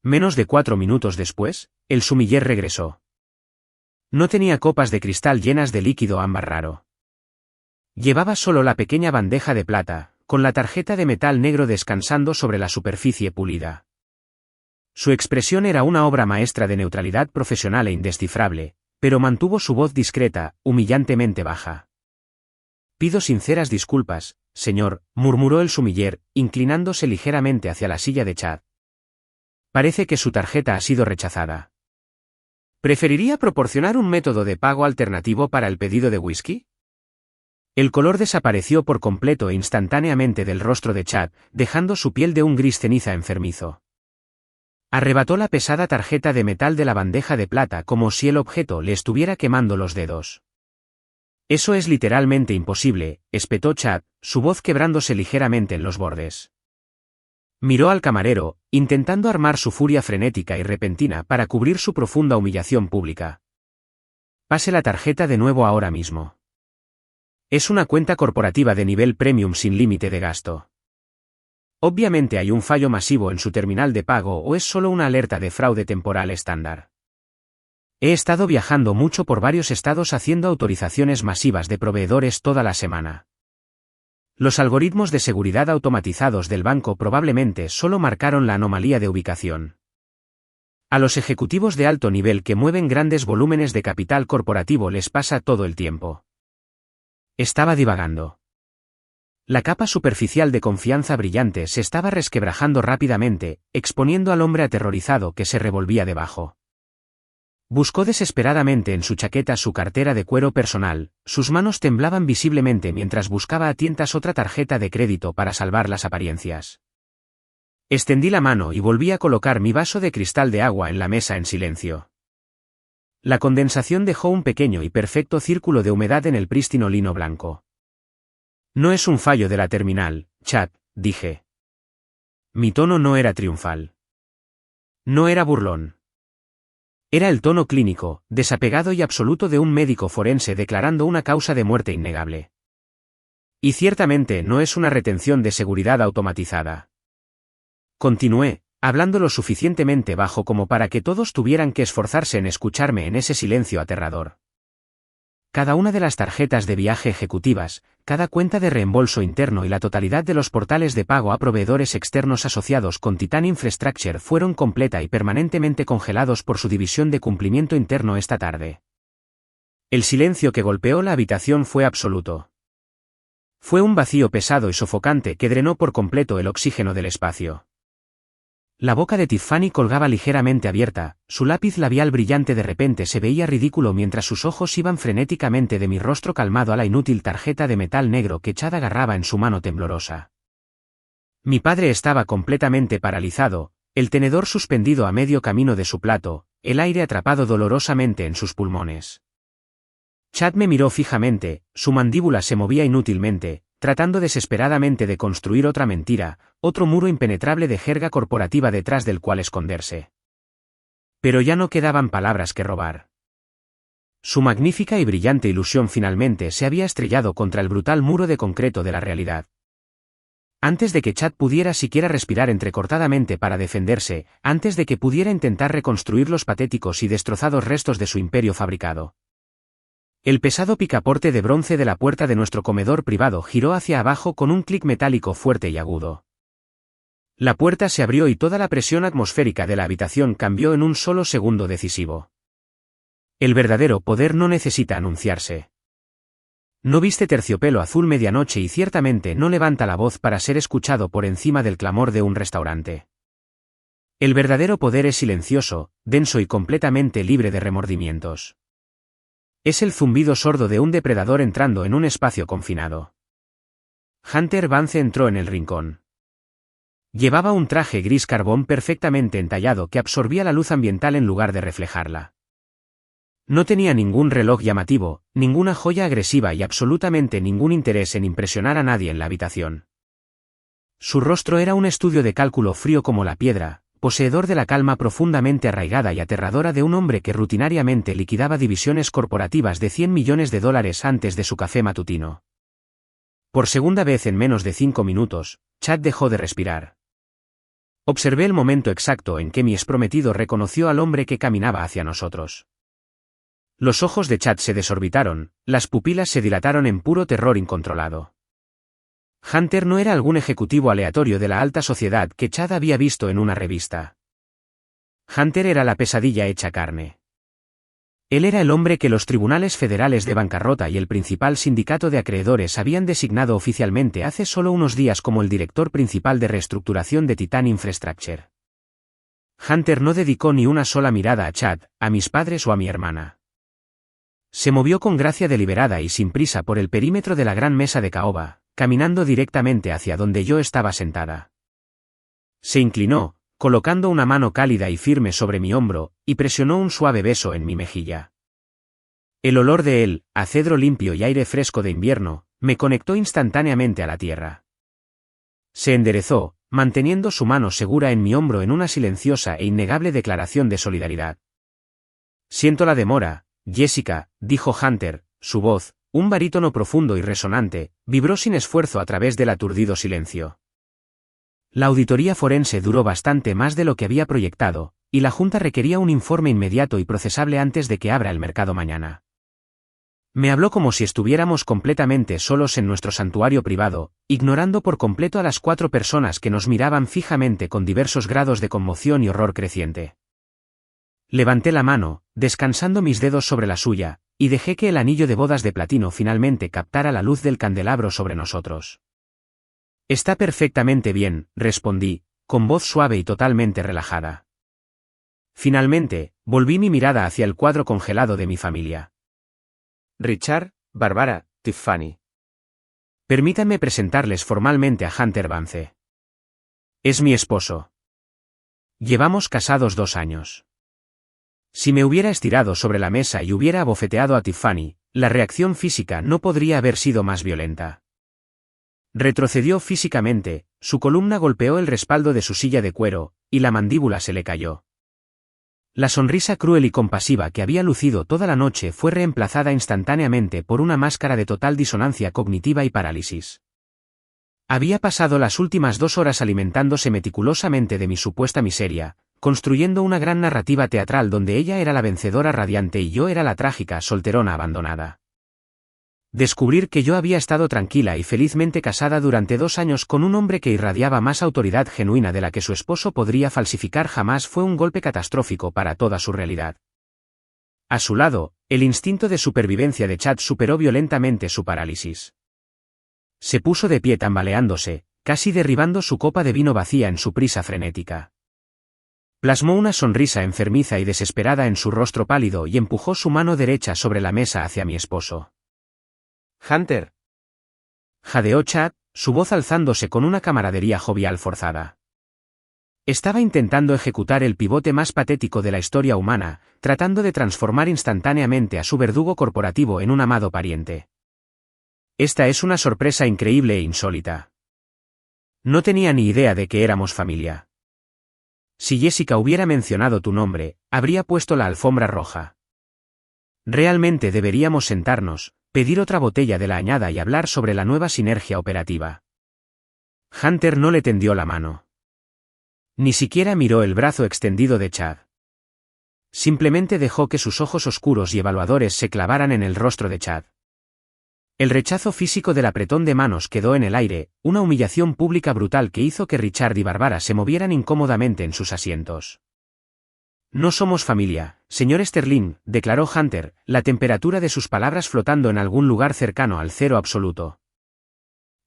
Menos de 4 minutos después, el sumiller regresó. No tenía copas de cristal llenas de líquido ámbar raro. Llevaba solo la pequeña bandeja de plata, con la tarjeta de metal negro descansando sobre la superficie pulida. Su expresión era una obra maestra de neutralidad profesional e indescifrable, pero mantuvo su voz discreta, humillantemente baja. Pido sinceras disculpas, señor, murmuró el sumiller, inclinándose ligeramente hacia la silla de Chad. Parece que su tarjeta ha sido rechazada. ¿Preferiría proporcionar un método de pago alternativo para el pedido de whisky? El color desapareció por completo e instantáneamente del rostro de Chad, dejando su piel de un gris ceniza enfermizo. Arrebató la pesada tarjeta de metal de la bandeja de plata como si el objeto le estuviera quemando los dedos. Eso es literalmente imposible, espetó Chad, su voz quebrándose ligeramente en los bordes. Miró al camarero, intentando armar su furia frenética y repentina para cubrir su profunda humillación pública. Pase la tarjeta de nuevo ahora mismo. Es una cuenta corporativa de nivel premium sin límite de gasto. Obviamente hay un fallo masivo en su terminal de pago o es solo una alerta de fraude temporal estándar. He estado viajando mucho por varios estados haciendo autorizaciones masivas de proveedores toda la semana. Los algoritmos de seguridad automatizados del banco probablemente solo marcaron la anomalía de ubicación. A los ejecutivos de alto nivel que mueven grandes volúmenes de capital corporativo les pasa todo el tiempo. Estaba divagando. La capa superficial de confianza brillante se estaba resquebrajando rápidamente, exponiendo al hombre aterrorizado que se revolvía debajo. Buscó desesperadamente en su chaqueta su cartera de cuero personal, sus manos temblaban visiblemente mientras buscaba a tientas otra tarjeta de crédito para salvar las apariencias. Extendí la mano y volví a colocar mi vaso de cristal de agua en la mesa en silencio. La condensación dejó un pequeño y perfecto círculo de humedad en el prístino lino blanco. No es un fallo de la terminal, Chad, dije. Mi tono no era triunfal. No era burlón. Era el tono clínico, desapegado y absoluto de un médico forense declarando una causa de muerte innegable. Y ciertamente no es una retención de seguridad automatizada. Continué, hablando lo suficientemente bajo como para que todos tuvieran que esforzarse en escucharme en ese silencio aterrador. Cada una de las tarjetas de viaje ejecutivas, cada cuenta de reembolso interno y la totalidad de los portales de pago a proveedores externos asociados con Titan Infrastructure fueron completa y permanentemente congelados por su división de cumplimiento interno esta tarde. El silencio que golpeó la habitación fue absoluto. Fue un vacío pesado y sofocante que drenó por completo el oxígeno del espacio. La boca de Tiffany colgaba ligeramente abierta, su lápiz labial brillante de repente se veía ridículo mientras sus ojos iban frenéticamente de mi rostro calmado a la inútil tarjeta de metal negro que Chad agarraba en su mano temblorosa. Mi padre estaba completamente paralizado, el tenedor suspendido a medio camino de su plato, el aire atrapado dolorosamente en sus pulmones. Chad me miró fijamente, su mandíbula se movía inútilmente, tratando desesperadamente de construir otra mentira, otro muro impenetrable de jerga corporativa detrás del cual esconderse. Pero ya no quedaban palabras que robar. Su magnífica y brillante ilusión finalmente se había estrellado contra el brutal muro de concreto de la realidad. Antes de que Chad pudiera siquiera respirar entrecortadamente para defenderse, antes de que pudiera intentar reconstruir los patéticos y destrozados restos de su imperio fabricado. El pesado picaporte de bronce de la puerta de nuestro comedor privado giró hacia abajo con un clic metálico fuerte y agudo. La puerta se abrió y toda la presión atmosférica de la habitación cambió en un solo segundo decisivo. El verdadero poder no necesita anunciarse. No viste terciopelo azul medianoche y ciertamente no levanta la voz para ser escuchado por encima del clamor de un restaurante. El verdadero poder es silencioso, denso y completamente libre de remordimientos. Es el zumbido sordo de un depredador entrando en un espacio confinado. Hunter Vance entró en el rincón. Llevaba un traje gris carbón perfectamente entallado que absorbía la luz ambiental en lugar de reflejarla. No tenía ningún reloj llamativo, ninguna joya agresiva y absolutamente ningún interés en impresionar a nadie en la habitación. Su rostro era un estudio de cálculo frío como la piedra, poseedor de la calma profundamente arraigada y aterradora de un hombre que rutinariamente liquidaba divisiones corporativas de $100 millones antes de su café matutino. Por segunda vez en menos de 5 minutos, Chad dejó de respirar. Observé el momento exacto en que mi exprometido reconoció al hombre que caminaba hacia nosotros. Los ojos de Chad se desorbitaron, las pupilas se dilataron en puro terror incontrolado. Hunter no era algún ejecutivo aleatorio de la alta sociedad que Chad había visto en una revista. Hunter era la pesadilla hecha carne. Él era el hombre que los tribunales federales de bancarrota y el principal sindicato de acreedores habían designado oficialmente hace solo unos días como el director principal de reestructuración de Titan Infrastructure. Hunter no dedicó ni una sola mirada a Chad, a mis padres o a mi hermana. Se movió con gracia deliberada y sin prisa por el perímetro de la gran mesa de caoba, caminando directamente hacia donde yo estaba sentada. Se inclinó, colocando una mano cálida y firme sobre mi hombro, y presionó un suave beso en mi mejilla. El olor de él, a cedro limpio y aire fresco de invierno, me conectó instantáneamente a la tierra. Se enderezó, manteniendo su mano segura en mi hombro en una silenciosa e innegable declaración de solidaridad. Siento la demora, Jessica, dijo Hunter, su voz, un barítono profundo y resonante, vibró sin esfuerzo a través del aturdido silencio. La auditoría forense duró bastante más de lo que había proyectado, y la Junta requería un informe inmediato y procesable antes de que abra el mercado mañana. Me habló como si estuviéramos completamente solos en nuestro santuario privado, ignorando por completo a las 4 personas que nos miraban fijamente con diversos grados de conmoción y horror creciente. Levanté la mano, descansando mis dedos sobre la suya, y dejé que el anillo de bodas de platino finalmente captara la luz del candelabro sobre nosotros. Está perfectamente bien, respondí, con voz suave y totalmente relajada. Finalmente, volví mi mirada hacia el cuadro congelado de mi familia. Richard, Barbara, Tiffany. Permítanme presentarles formalmente a Hunter Vance. Es mi esposo. Llevamos casados 2 años. Si me hubiera estirado sobre la mesa y hubiera abofeteado a Tiffany, la reacción física no podría haber sido más violenta. Retrocedió físicamente, su columna golpeó el respaldo de su silla de cuero, y la mandíbula se le cayó. La sonrisa cruel y compasiva que había lucido toda la noche fue reemplazada instantáneamente por una máscara de total disonancia cognitiva y parálisis. Había pasado las últimas 2 horas alimentándose meticulosamente de mi supuesta miseria, construyendo una gran narrativa teatral donde ella era la vencedora radiante y yo era la trágica solterona abandonada. Descubrir que yo había estado tranquila y felizmente casada durante 2 años con un hombre que irradiaba más autoridad genuina de la que su esposo podría falsificar jamás fue un golpe catastrófico para toda su realidad. A su lado, el instinto de supervivencia de Chad superó violentamente su parálisis. Se puso de pie tambaleándose, casi derribando su copa de vino vacía en su prisa frenética. Plasmó una sonrisa enfermiza y desesperada en su rostro pálido y empujó su mano derecha sobre la mesa hacia mi esposo. «Hunter», jadeó Chad, su voz alzándose con una camaradería jovial forzada. Estaba intentando ejecutar el pivote más patético de la historia humana, tratando de transformar instantáneamente a su verdugo corporativo en un amado pariente. Esta es una sorpresa increíble e insólita. No tenía ni idea de que éramos familia. Si Jessica hubiera mencionado tu nombre, habría puesto la alfombra roja. Realmente deberíamos sentarnos, pedir otra botella de la añada y hablar sobre la nueva sinergia operativa. Hunter no le tendió la mano. Ni siquiera miró el brazo extendido de Chad. Simplemente dejó que sus ojos oscuros y evaluadores se clavaran en el rostro de Chad. El rechazo físico del apretón de manos quedó en el aire, una humillación pública brutal que hizo que Richard y Barbara se movieran incómodamente en sus asientos. No somos familia, señor Sterling, declaró Hunter, la temperatura de sus palabras flotando en algún lugar cercano al cero absoluto.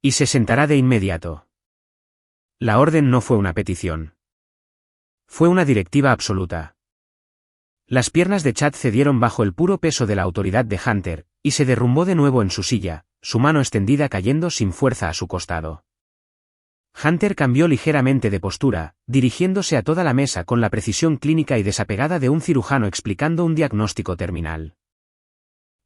Y se sentará de inmediato. La orden no fue una petición. Fue una directiva absoluta. Las piernas de Chad cedieron bajo el puro peso de la autoridad de Hunter, y se derrumbó de nuevo en su silla, su mano extendida cayendo sin fuerza a su costado. Hunter cambió ligeramente de postura, dirigiéndose a toda la mesa con la precisión clínica y desapegada de un cirujano explicando un diagnóstico terminal.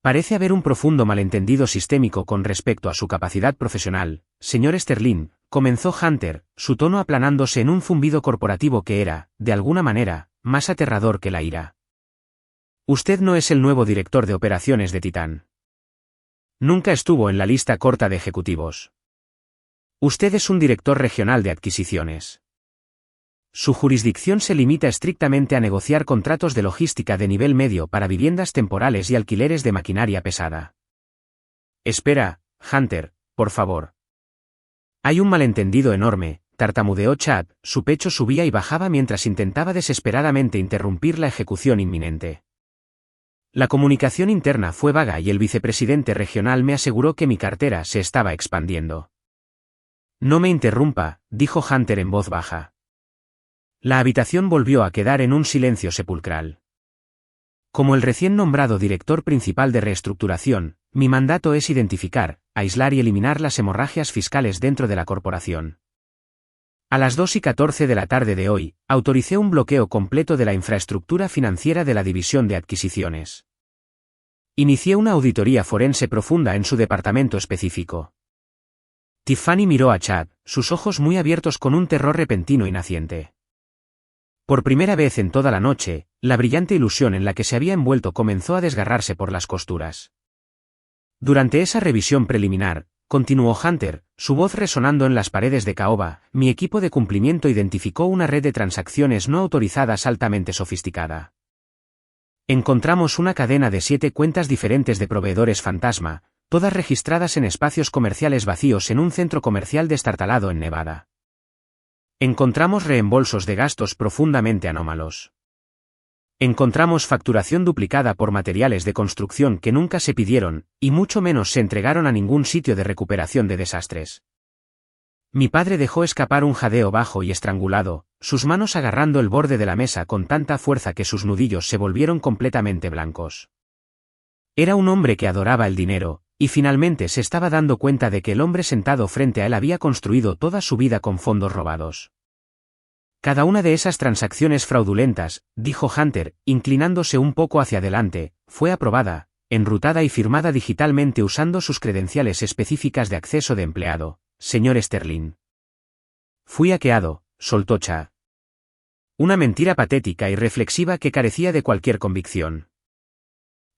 Parece haber un profundo malentendido sistémico con respecto a su capacidad profesional, señor Sterling, comenzó Hunter, su tono aplanándose en un zumbido corporativo que era, de alguna manera, más aterrador que la ira. Usted no es el nuevo director de operaciones de Titán. Nunca estuvo en la lista corta de ejecutivos. Usted es un director regional de adquisiciones. Su jurisdicción se limita estrictamente a negociar contratos de logística de nivel medio para viviendas temporales y alquileres de maquinaria pesada. Espera, Hunter, por favor. Hay un malentendido enorme, tartamudeó Chad, su pecho subía y bajaba mientras intentaba desesperadamente interrumpir la ejecución inminente. La comunicación interna fue vaga y el vicepresidente regional me aseguró que mi cartera se estaba expandiendo. No me interrumpa, dijo Hunter en voz baja. La habitación volvió a quedar en un silencio sepulcral. Como el recién nombrado director principal de reestructuración, mi mandato es identificar, aislar y eliminar las hemorragias fiscales dentro de la corporación. A las 2:14 de la tarde de hoy, autoricé un bloqueo completo de la infraestructura financiera de la división de adquisiciones. Inicié una auditoría forense profunda en su departamento específico. Tiffany miró a Chad, sus ojos muy abiertos con un terror repentino y naciente. Por primera vez en toda la noche, la brillante ilusión en la que se había envuelto comenzó a desgarrarse por las costuras. Durante esa revisión preliminar, continuó Hunter, su voz resonando en las paredes de caoba, mi equipo de cumplimiento identificó una red de transacciones no autorizadas altamente sofisticada. Encontramos una cadena de 7 cuentas diferentes de proveedores fantasma, todas registradas en espacios comerciales vacíos en un centro comercial destartalado en Nevada. Encontramos reembolsos de gastos profundamente anómalos. Encontramos facturación duplicada por materiales de construcción que nunca se pidieron, y mucho menos se entregaron a ningún sitio de recuperación de desastres. Mi padre dejó escapar un jadeo bajo y estrangulado, sus manos agarrando el borde de la mesa con tanta fuerza que sus nudillos se volvieron completamente blancos. Era un hombre que adoraba el dinero, y finalmente se estaba dando cuenta de que el hombre sentado frente a él había construido toda su vida con fondos robados. Cada una de esas transacciones fraudulentas, dijo Hunter, inclinándose un poco hacia adelante, fue aprobada, enrutada y firmada digitalmente usando sus credenciales específicas de acceso de empleado, señor Sterling. Fui hackeado, soltó Chad. Una mentira patética y reflexiva que carecía de cualquier convicción.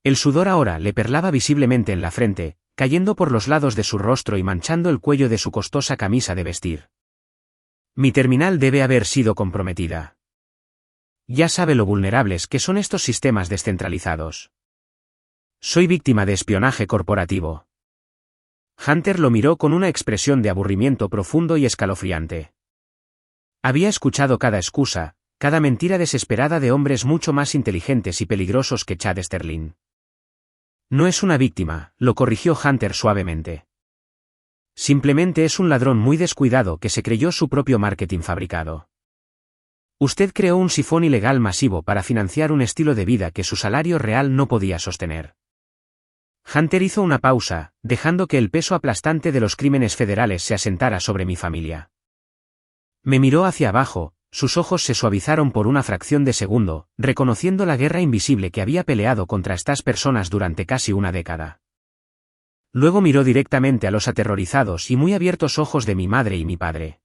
El sudor ahora le perlaba visiblemente en la frente, cayendo por los lados de su rostro y manchando el cuello de su costosa camisa de vestir. Mi terminal debe haber sido comprometida. Ya sabe lo vulnerables que son estos sistemas descentralizados. Soy víctima de espionaje corporativo. Hunter lo miró con una expresión de aburrimiento profundo y escalofriante. Había escuchado cada excusa, cada mentira desesperada de hombres mucho más inteligentes y peligrosos que Chad Sterling. No es una víctima, lo corrigió Hunter suavemente. Simplemente es un ladrón muy descuidado que se creyó su propio marketing fabricado. Usted creó un sifón ilegal masivo para financiar un estilo de vida que su salario real no podía sostener. Hunter hizo una pausa, dejando que el peso aplastante de los crímenes federales se asentara sobre mi familia. Me miró hacia abajo, sus ojos se suavizaron por una fracción de segundo, reconociendo la guerra invisible que había peleado contra estas personas durante casi una década. Luego miró directamente a los aterrorizados y muy abiertos ojos de mi madre y mi padre.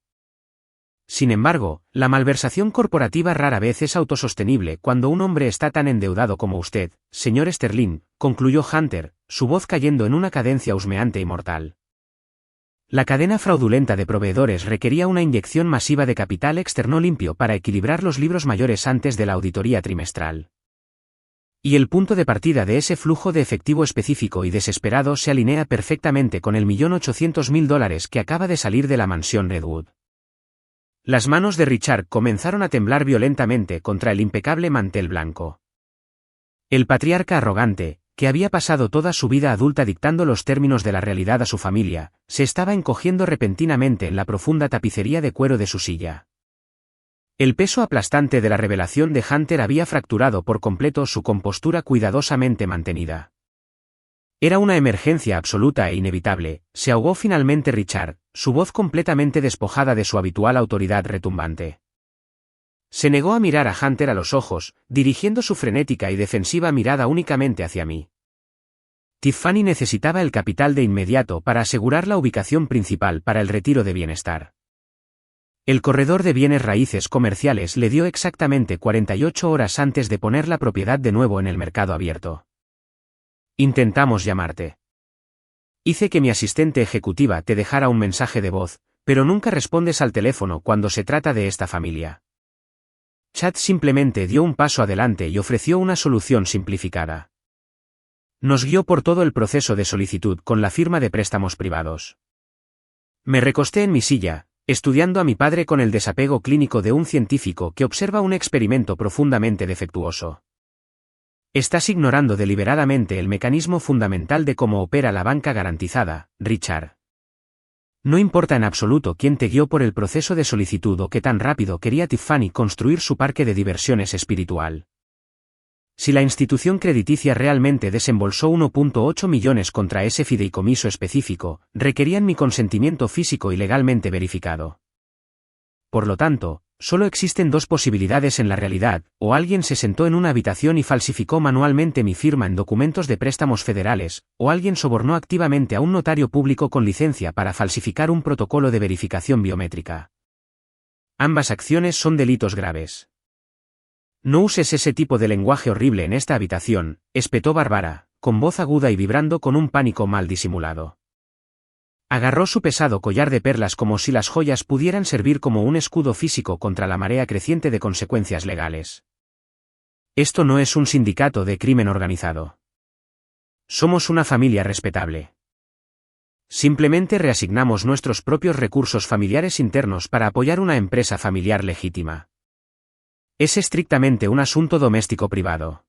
Sin embargo, la malversación corporativa rara vez es autosostenible cuando un hombre está tan endeudado como usted, señor Sterling, concluyó Hunter, su voz cayendo en una cadencia husmeante y mortal. La cadena fraudulenta de proveedores requería una inyección masiva de capital externo limpio para equilibrar los libros mayores antes de la auditoría trimestral. Y el punto de partida de ese flujo de efectivo específico y desesperado se alinea perfectamente con el $1.800.000 que acaba de salir de la mansión Redwood. Las manos de Richard comenzaron a temblar violentamente contra el impecable mantel blanco. El patriarca arrogante, que había pasado toda su vida adulta dictando los términos de la realidad a su familia, se estaba encogiendo repentinamente en la profunda tapicería de cuero de su silla. El peso aplastante de la revelación de Hunter había fracturado por completo su compostura cuidadosamente mantenida. Era una emergencia absoluta e inevitable, se ahogó finalmente Richard, su voz completamente despojada de su habitual autoridad retumbante. Se negó a mirar a Hunter a los ojos, dirigiendo su frenética y defensiva mirada únicamente hacia mí. Tiffany necesitaba el capital de inmediato para asegurar la ubicación principal para el retiro de bienestar. El corredor de bienes raíces comerciales le dio exactamente 48 horas antes de poner la propiedad de nuevo en el mercado abierto. Intentamos llamarte. Hice que mi asistente ejecutiva te dejara un mensaje de voz, pero nunca respondes al teléfono cuando se trata de esta familia. Chad simplemente dio un paso adelante y ofreció una solución simplificada. Nos guió por todo el proceso de solicitud con la firma de préstamos privados. Me recosté en mi silla, estudiando a mi padre con el desapego clínico de un científico que observa un experimento profundamente defectuoso. Estás ignorando deliberadamente el mecanismo fundamental de cómo opera la banca garantizada, Richard. No importa en absoluto quién te guió por el proceso de solicitud o qué tan rápido quería Tiffany construir su parque de diversiones espiritual. Si la institución crediticia realmente desembolsó 1.8 millones contra ese fideicomiso específico, requerían mi consentimiento físico y legalmente verificado. Por lo tanto, solo existen dos posibilidades en la realidad: o alguien se sentó en una habitación y falsificó manualmente mi firma en documentos de préstamos federales, o alguien sobornó activamente a un notario público con licencia para falsificar un protocolo de verificación biométrica. Ambas acciones son delitos graves. No uses ese tipo de lenguaje horrible en esta habitación, espetó Barbara, con voz aguda y vibrando con un pánico mal disimulado. Agarró su pesado collar de perlas como si las joyas pudieran servir como un escudo físico contra la marea creciente de consecuencias legales. Esto no es un sindicato de crimen organizado. Somos una familia respetable. Simplemente reasignamos nuestros propios recursos familiares internos para apoyar una empresa familiar legítima. Es estrictamente un asunto doméstico privado.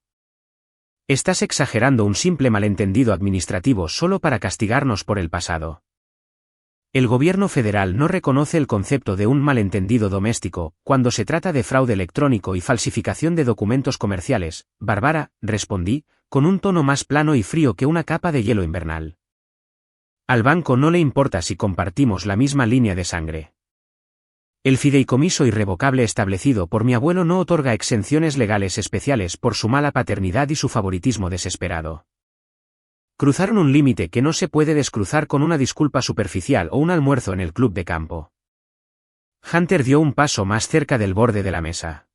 Estás exagerando un simple malentendido administrativo solo para castigarnos por el pasado. El gobierno federal no reconoce el concepto de un malentendido doméstico cuando se trata de fraude electrónico y falsificación de documentos comerciales, Bárbara, respondí, con un tono más plano y frío que una capa de hielo invernal. Al banco no le importa si compartimos la misma línea de sangre. El fideicomiso irrevocable establecido por mi abuelo no otorga exenciones legales especiales por su mala paternidad y su favoritismo desesperado. Cruzaron un límite que no se puede descruzar con una disculpa superficial o un almuerzo en el club de campo. Hunter dio un paso más cerca del borde de la mesa.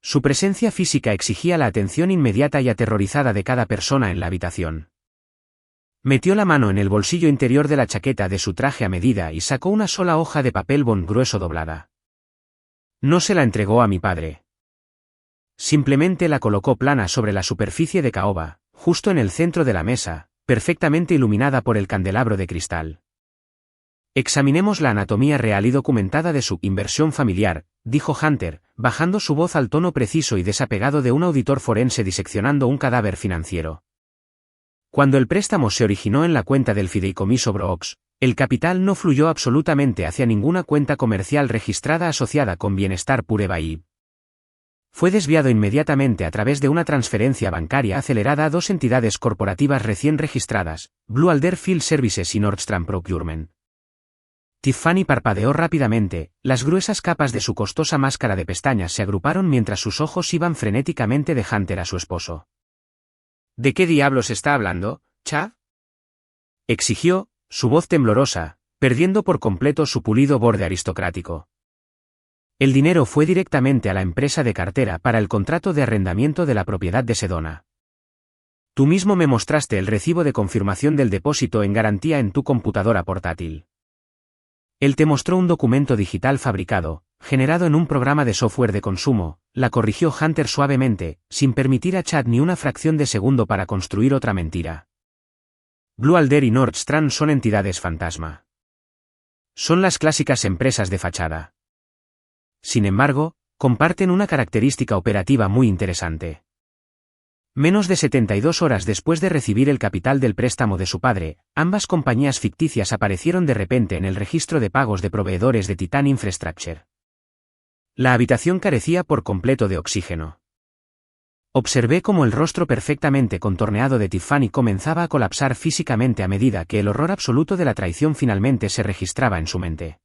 Su presencia física exigía la atención inmediata y aterrorizada de cada persona en la habitación. Metió la mano en el bolsillo interior de la chaqueta de su traje a medida y sacó una sola hoja de papel bond grueso doblada. No se la entregó a mi padre. Simplemente la colocó plana sobre la superficie de caoba, justo en el centro de la mesa, perfectamente iluminada por el candelabro de cristal. Examinemos la anatomía real y documentada de su inversión familiar, dijo Hunter, bajando su voz al tono preciso y desapegado de un auditor forense diseccionando un cadáver financiero. Cuando el préstamo se originó en la cuenta del fideicomiso Brooks, el capital no fluyó absolutamente hacia ninguna cuenta comercial registrada asociada con Bienestar Pure Bay. Fue desviado inmediatamente a través de una transferencia bancaria acelerada a dos entidades corporativas recién registradas, Blue Alder Field Services y Nordstrom Procurement. Tiffany parpadeó rápidamente, las gruesas capas de su costosa máscara de pestañas se agruparon mientras sus ojos iban frenéticamente de Hunter a su esposo. ¿De qué diablos está hablando, Chad? Exigió, su voz temblorosa, perdiendo por completo su pulido borde aristocrático. El dinero fue directamente a la empresa de cartera para el contrato de arrendamiento de la propiedad de Sedona. Tú mismo me mostraste el recibo de confirmación del depósito en garantía en tu computadora portátil. Él te mostró un documento digital fabricado, generado en un programa de software de consumo, la corrigió Hunter suavemente, sin permitir a Chad ni una fracción de segundo para construir otra mentira. Blue Alder y Nordstrom son entidades fantasma. Son las clásicas empresas de fachada. Sin embargo, comparten una característica operativa muy interesante. Menos de 72 horas después de recibir el capital del préstamo de su padre, ambas compañías ficticias aparecieron de repente en el registro de pagos de proveedores de Titan Infrastructure. La habitación carecía por completo de oxígeno. Observé cómo el rostro perfectamente contorneado de Tiffany comenzaba a colapsar físicamente a medida que el horror absoluto de la traición finalmente se registraba en su mente.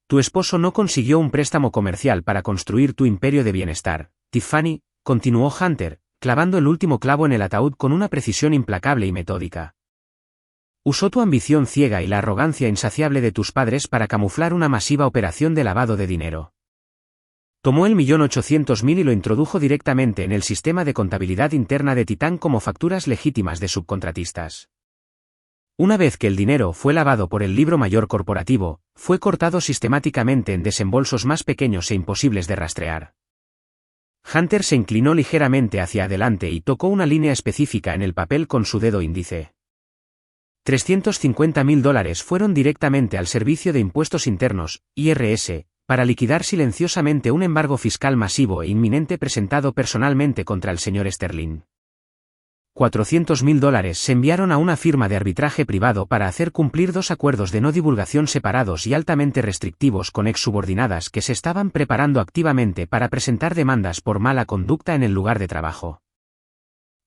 Tu esposo no consiguió un préstamo comercial para construir tu imperio de bienestar, Tiffany, continuó Hunter, clavando el último clavo en el ataúd con una precisión implacable y metódica. Usó tu ambición ciega y la arrogancia insaciable de tus padres para camuflar una masiva operación de lavado de dinero. Tomó el 1.800.000 y lo introdujo directamente en el sistema de contabilidad interna de Titán como facturas legítimas de subcontratistas. Una vez que el dinero fue lavado por el libro mayor corporativo, fue cortado sistemáticamente en desembolsos más pequeños e imposibles de rastrear. Hunter se inclinó ligeramente hacia adelante y tocó una línea específica en el papel con su dedo índice. $350.000 fueron directamente al Servicio de Impuestos Internos, IRS, para liquidar silenciosamente un embargo fiscal masivo e inminente presentado personalmente contra el señor Sterling. $400.000 se enviaron a una firma de arbitraje privado para hacer cumplir dos acuerdos de no divulgación separados y altamente restrictivos con exsubordinadas que se estaban preparando activamente para presentar demandas por mala conducta en el lugar de trabajo.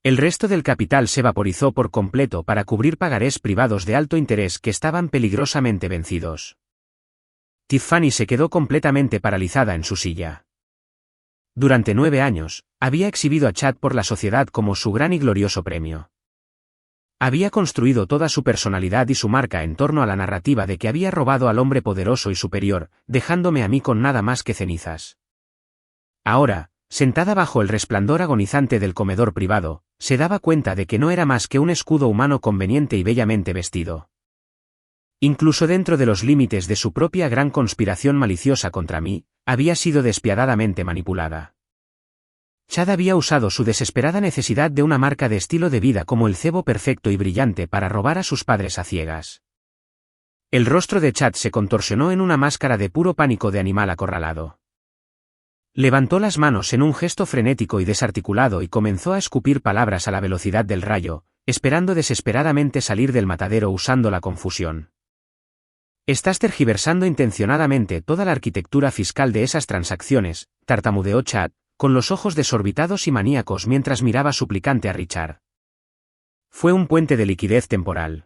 El resto del capital se vaporizó por completo para cubrir pagarés privados de alto interés que estaban peligrosamente vencidos. Tiffany se quedó completamente paralizada en su silla. Durante 9 años, había exhibido a Chad por la sociedad como su gran y glorioso premio. Había construido toda su personalidad y su marca en torno a la narrativa de que había robado al hombre poderoso y superior, dejándome a mí con nada más que cenizas. Ahora, sentada bajo el resplandor agonizante del comedor privado, se daba cuenta de que no era más que un escudo humano conveniente y bellamente vestido. Incluso dentro de los límites de su propia gran conspiración maliciosa contra mí, había sido despiadadamente manipulada. Chad había usado su desesperada necesidad de una marca de estilo de vida como el cebo perfecto y brillante para robar a sus padres a ciegas. El rostro de Chad se contorsionó en una máscara de puro pánico de animal acorralado. Levantó las manos en un gesto frenético y desarticulado y comenzó a escupir palabras a la velocidad del rayo, esperando desesperadamente salir del matadero usando la confusión. Estás tergiversando intencionadamente toda la arquitectura fiscal de esas transacciones, tartamudeó Chad, con los ojos desorbitados y maníacos mientras miraba suplicante a Richard. Fue un puente de liquidez temporal.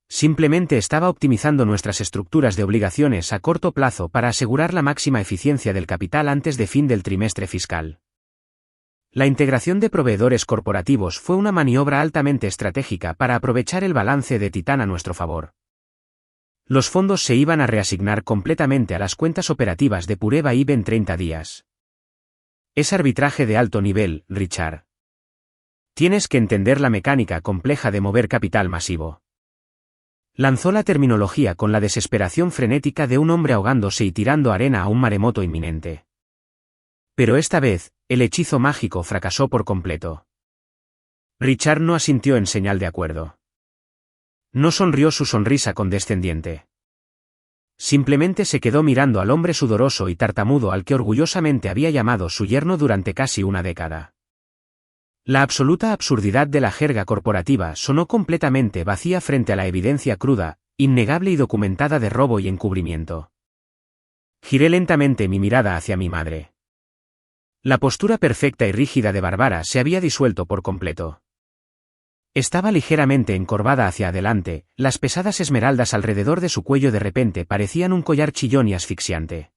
Simplemente estaba optimizando nuestras estructuras de obligaciones a corto plazo para asegurar la máxima eficiencia del capital antes de fin del trimestre fiscal. La integración de proveedores corporativos fue una maniobra altamente estratégica para aprovechar el balance de Titán a nuestro favor. Los fondos se iban a reasignar completamente a las cuentas operativas de Pureva IB en 30 días. Es arbitraje de alto nivel, Richard. Tienes que entender la mecánica compleja de mover capital masivo. Lanzó la terminología con la desesperación frenética de un hombre ahogándose y tirando arena a un maremoto inminente. Pero esta vez, el hechizo mágico fracasó por completo. Richard no asintió en señal de acuerdo. No sonrió su sonrisa condescendiente. Simplemente se quedó mirando al hombre sudoroso y tartamudo al que orgullosamente había llamado su yerno durante casi una década. La absoluta absurdidad de la jerga corporativa sonó completamente vacía frente a la evidencia cruda, innegable y documentada de robo y encubrimiento. Giré lentamente mi mirada hacia mi madre. La postura perfecta y rígida de Bárbara se había disuelto por completo. Estaba ligeramente encorvada hacia adelante, las pesadas esmeraldas alrededor de su cuello de repente parecían un collar chillón y asfixiante.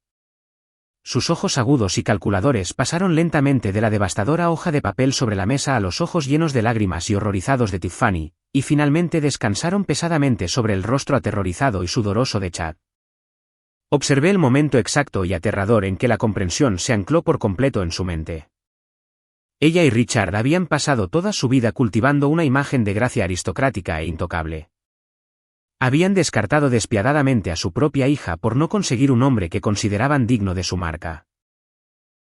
Sus ojos agudos y calculadores pasaron lentamente de la devastadora hoja de papel sobre la mesa a los ojos llenos de lágrimas y horrorizados de Tiffany, y finalmente descansaron pesadamente sobre el rostro aterrorizado y sudoroso de Chad. Observé el momento exacto y aterrador en que la comprensión se ancló por completo en su mente. Ella y Richard habían pasado toda su vida cultivando una imagen de gracia aristocrática e intocable. Habían descartado despiadadamente a su propia hija por no conseguir un hombre que consideraban digno de su marca.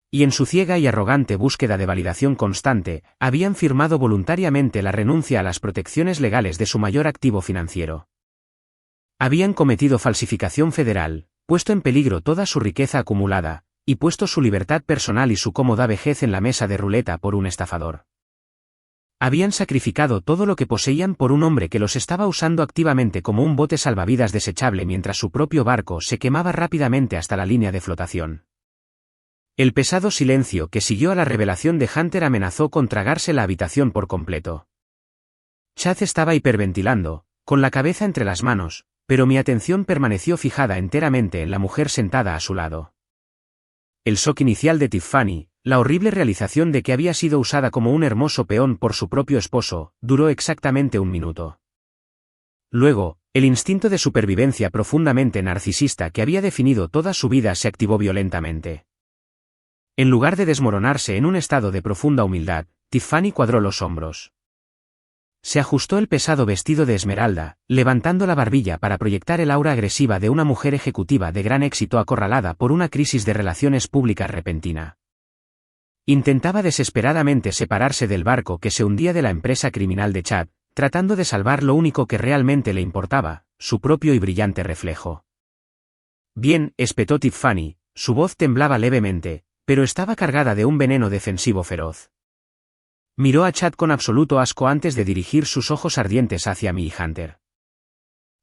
Y en su ciega y arrogante búsqueda de validación constante, habían firmado voluntariamente la renuncia a las protecciones legales de su mayor activo financiero. Habían cometido falsificación federal, puesto en peligro toda su riqueza acumulada, y puesto su libertad personal y su cómoda vejez en la mesa de ruleta por un estafador. Habían sacrificado todo lo que poseían por un hombre que los estaba usando activamente como un bote salvavidas desechable mientras su propio barco se quemaba rápidamente hasta la línea de flotación. El pesado silencio que siguió a la revelación de Hunter amenazó con tragarse la habitación por completo. Chad estaba hiperventilando, con la cabeza entre las manos, pero mi atención permaneció fijada enteramente en la mujer sentada a su lado. El shock inicial de Tiffany, la horrible realización de que había sido usada como un hermoso peón por su propio esposo, duró exactamente 1 minuto. Luego, el instinto de supervivencia profundamente narcisista que había definido toda su vida se activó violentamente. En lugar de desmoronarse en un estado de profunda humildad, Tiffany cuadró los hombros. Se ajustó el pesado vestido de esmeralda, levantando la barbilla para proyectar el aura agresiva de una mujer ejecutiva de gran éxito acorralada por una crisis de relaciones públicas repentina. Intentaba desesperadamente separarse del barco que se hundía de la empresa criminal de Chad, tratando de salvar lo único que realmente le importaba, su propio y brillante reflejo. Bien, espetó Tiffany, su voz temblaba levemente, pero estaba cargada de un veneno defensivo feroz. Miró a Chad con absoluto asco antes de dirigir sus ojos ardientes hacia mí y Hunter.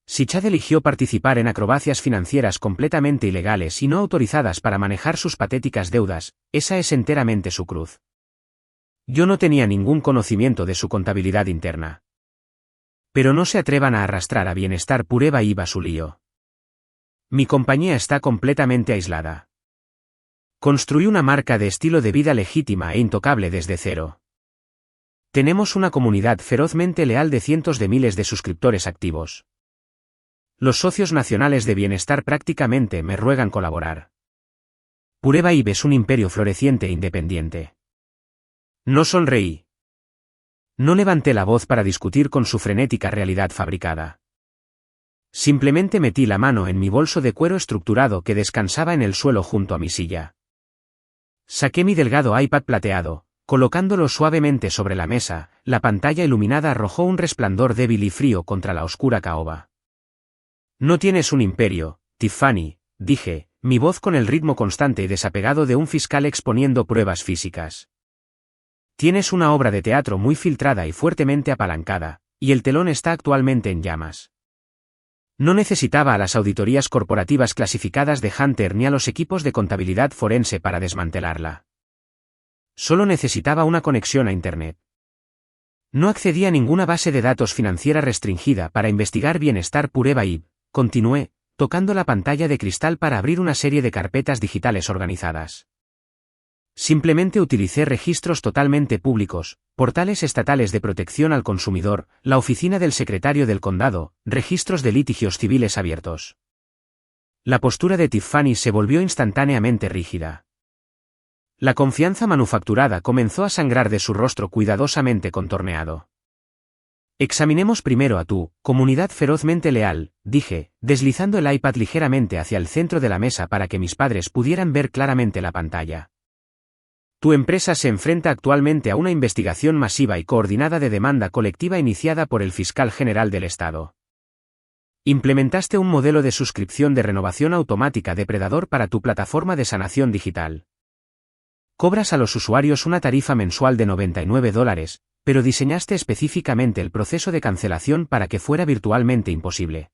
Si Chad eligió participar en acrobacias financieras completamente ilegales y no autorizadas para manejar sus patéticas deudas, esa es enteramente su cruz. Yo no tenía ningún conocimiento de su contabilidad interna. Pero no se atrevan a arrastrar a Bienestar Pureva IB a su lío. Mi compañía está completamente aislada. Construí una marca de estilo de vida legítima e intocable desde cero. Tenemos una comunidad ferozmente leal de cientos de miles de suscriptores activos. Los socios nacionales de Bienestar prácticamente me ruegan colaborar. Pureva IB es un imperio floreciente e independiente. No sonreí. No levanté la voz para discutir con su frenética realidad fabricada. Simplemente metí la mano en mi bolso de cuero estructurado que descansaba en el suelo junto a mi silla. Saqué mi delgado iPad plateado. Colocándolo suavemente sobre la mesa, la pantalla iluminada arrojó un resplandor débil y frío contra la oscura caoba. No tienes un imperio, Tiffany, dije, mi voz con el ritmo constante y desapegado de un fiscal exponiendo pruebas físicas. Tienes una obra de teatro muy filtrada y fuertemente apalancada, y el telón está actualmente en llamas. No necesitaba a las auditorías corporativas clasificadas de Hunter ni a los equipos de contabilidad forense para desmantelarla. Solo necesitaba una conexión a Internet. No accedía a ninguna base de datos financiera restringida para investigar Bienestar Pureva y, continué, tocando la pantalla de cristal para abrir una serie de carpetas digitales organizadas. Simplemente utilicé registros totalmente públicos, portales estatales de protección al consumidor, la oficina del secretario del condado, registros de litigios civiles abiertos. La postura de Tiffany se volvió instantáneamente rígida. La confianza manufacturada comenzó a sangrar de su rostro cuidadosamente contorneado. Examinemos primero a tu comunidad ferozmente leal, dije, deslizando el iPad ligeramente hacia el centro de la mesa para que mis padres pudieran ver claramente la pantalla. Tu empresa se enfrenta actualmente a una investigación masiva y coordinada de demanda colectiva iniciada por el fiscal general del Estado. Implementaste un modelo de suscripción de renovación automática depredador para tu plataforma de sanación digital. Cobras a los usuarios una tarifa mensual de $99, pero diseñaste específicamente el proceso de cancelación para que fuera virtualmente imposible.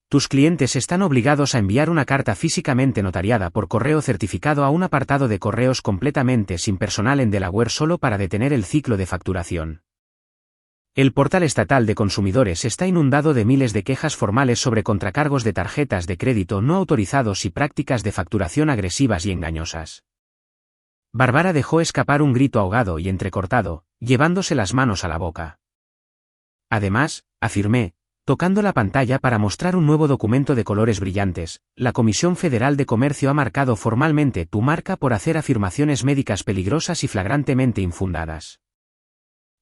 Tus clientes están obligados a enviar una carta físicamente notariada por correo certificado a un apartado de correos completamente sin personal en Delaware solo para detener el ciclo de facturación. El portal estatal de consumidores está inundado de miles de quejas formales sobre contracargos de tarjetas de crédito no autorizados y prácticas de facturación agresivas y engañosas. Bárbara dejó escapar un grito ahogado y entrecortado, llevándose las manos a la boca. Además, afirmé, tocando la pantalla para mostrar un nuevo documento de colores brillantes, la Comisión Federal de Comercio ha marcado formalmente tu marca por hacer afirmaciones médicas peligrosas y flagrantemente infundadas.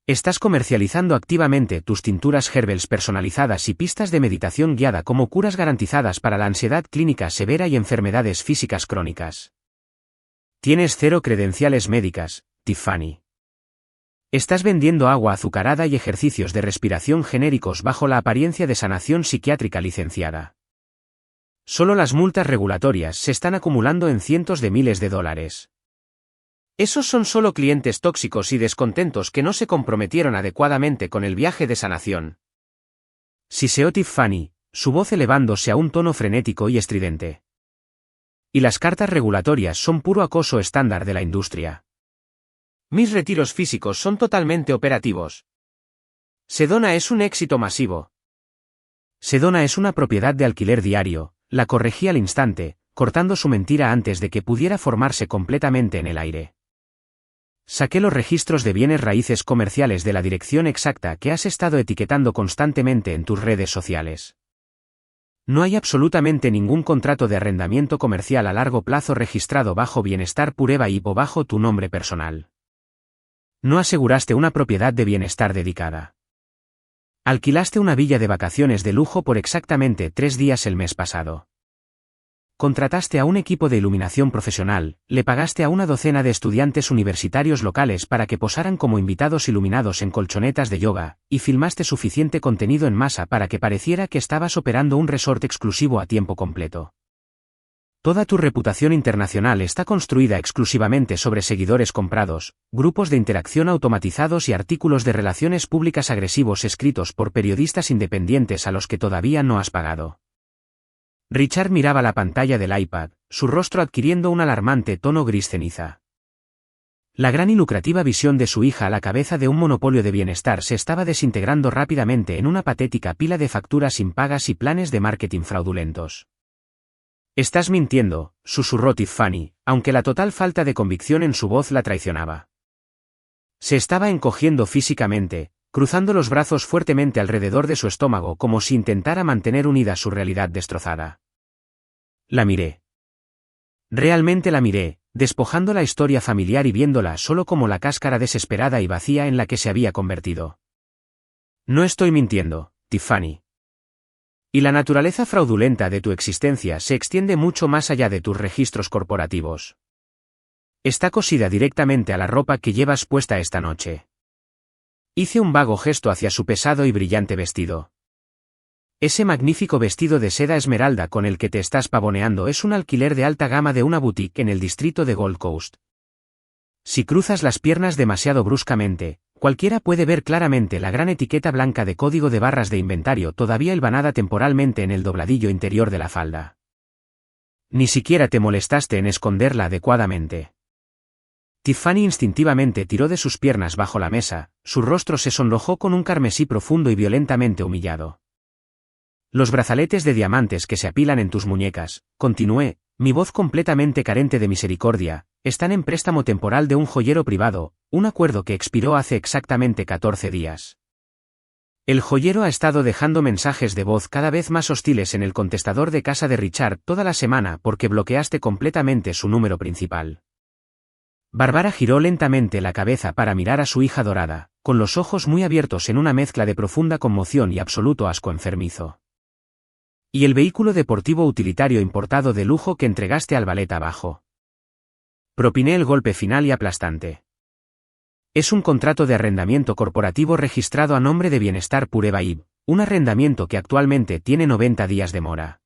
Estás comercializando activamente tus tinturas Herbels personalizadas y pistas de meditación guiada como curas garantizadas para la ansiedad clínica severa y enfermedades físicas crónicas. Tienes 0 credenciales médicas, Tiffany. Estás vendiendo agua azucarada y ejercicios de respiración genéricos bajo la apariencia de sanación psiquiátrica licenciada. Solo las multas regulatorias se están acumulando en cientos de miles de dólares. Esos son solo clientes tóxicos y descontentos que no se comprometieron adecuadamente con el viaje de sanación. Siseó Tiffany, su voz elevándose a un tono frenético y estridente. Y las cartas regulatorias son puro acoso estándar de la industria. Mis retiros físicos son totalmente operativos. Sedona es un éxito masivo. Sedona es una propiedad de alquiler diario, la corregí al instante, cortando su mentira antes de que pudiera formarse completamente en el aire. Saqué los registros de bienes raíces comerciales de la dirección exacta que has estado etiquetando constantemente en tus redes sociales. No hay absolutamente ningún contrato de arrendamiento comercial a largo plazo registrado bajo Bienestar Pureva y o bajo tu nombre personal. No aseguraste una propiedad de bienestar dedicada. Alquilaste una villa de vacaciones de lujo por exactamente 3 días el mes pasado. Contrataste a un equipo de iluminación profesional, le pagaste a una docena de estudiantes universitarios locales para que posaran como invitados iluminados en colchonetas de yoga, y filmaste suficiente contenido en masa para que pareciera que estabas operando un resort exclusivo a tiempo completo. Toda tu reputación internacional está construida exclusivamente sobre seguidores comprados, grupos de interacción automatizados y artículos de relaciones públicas agresivos escritos por periodistas independientes a los que todavía no has pagado. Richard miraba la pantalla del iPad, su rostro adquiriendo un alarmante tono gris ceniza. La gran y lucrativa visión de su hija a la cabeza de un monopolio de bienestar se estaba desintegrando rápidamente en una patética pila de facturas impagas y planes de marketing fraudulentos. Estás mintiendo, susurró Tiffany, aunque la total falta de convicción en su voz la traicionaba. Se estaba encogiendo físicamente, cruzando los brazos fuertemente alrededor de su estómago como si intentara mantener unida su realidad destrozada. La miré. Realmente la miré, despojando la historia familiar y viéndola solo como la cáscara desesperada y vacía en la que se había convertido. No estoy mintiendo, Tiffany. Y la naturaleza fraudulenta de tu existencia se extiende mucho más allá de tus registros corporativos. Está cosida directamente a la ropa que llevas puesta esta noche. Hice un vago gesto hacia su pesado y brillante vestido. Ese magnífico vestido de seda esmeralda con el que te estás pavoneando es un alquiler de alta gama de una boutique en el distrito de Gold Coast. Si cruzas las piernas demasiado bruscamente, cualquiera puede ver claramente la gran etiqueta blanca de código de barras de inventario todavía hilvanada temporalmente en el dobladillo interior de la falda. Ni siquiera te molestaste en esconderla adecuadamente. Tiffany instintivamente tiró de sus piernas bajo la mesa, su rostro se sonrojó con un carmesí profundo y violentamente humillado. Los brazaletes de diamantes que se apilan en tus muñecas, continué, mi voz completamente carente de misericordia, están en préstamo temporal de un joyero privado, un acuerdo que expiró hace exactamente 14 días. El joyero ha estado dejando mensajes de voz cada vez más hostiles en el contestador de casa de Richard toda la semana porque bloqueaste completamente su número principal. Bárbara giró lentamente la cabeza para mirar a su hija dorada, con los ojos muy abiertos en una mezcla de profunda conmoción y absoluto asco enfermizo. ¿Y el vehículo deportivo utilitario importado de lujo que entregaste al ballet abajo? Propiné el golpe final y aplastante. Es un contrato de arrendamiento corporativo registrado a nombre de Bienestar Pure Vibe, un arrendamiento que actualmente tiene 90 días de mora.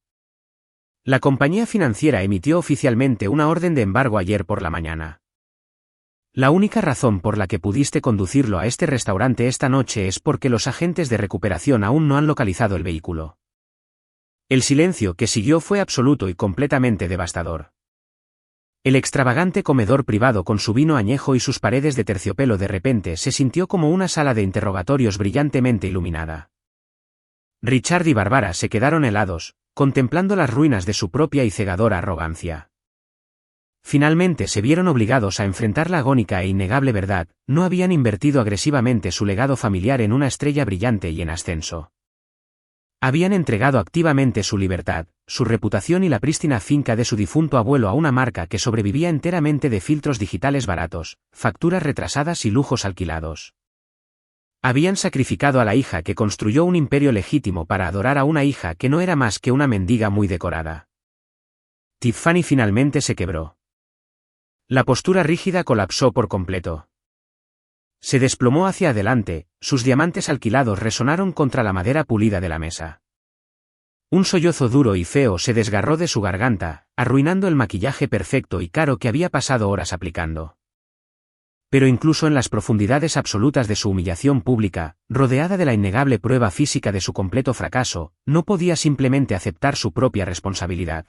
La compañía financiera emitió oficialmente una orden de embargo ayer por la mañana. La única razón por la que pudiste conducirlo a este restaurante esta noche es porque los agentes de recuperación aún no han localizado el vehículo. El silencio que siguió fue absoluto y completamente devastador. El extravagante comedor privado con su vino añejo y sus paredes de terciopelo de repente se sintió como una sala de interrogatorios brillantemente iluminada. Richard y Bárbara se quedaron helados, contemplando las ruinas de su propia y cegadora arrogancia. Finalmente se vieron obligados a enfrentar la agónica e innegable verdad, no habían invertido agresivamente su legado familiar en una estrella brillante y en ascenso. Habían entregado activamente su libertad, su reputación y la prístina finca de su difunto abuelo a una marca que sobrevivía enteramente de filtros digitales baratos, facturas retrasadas y lujos alquilados. Habían sacrificado a la hija que construyó un imperio legítimo para adorar a una hija que no era más que una mendiga muy decorada. Tiffany finalmente se quebró. La postura rígida colapsó por completo. Se desplomó hacia adelante, sus diamantes alquilados resonaron contra la madera pulida de la mesa. Un sollozo duro y feo se desgarró de su garganta, arruinando el maquillaje perfecto y caro que había pasado horas aplicando. Pero incluso en las profundidades absolutas de su humillación pública, rodeada de la innegable prueba física de su completo fracaso, no podía simplemente aceptar su propia responsabilidad.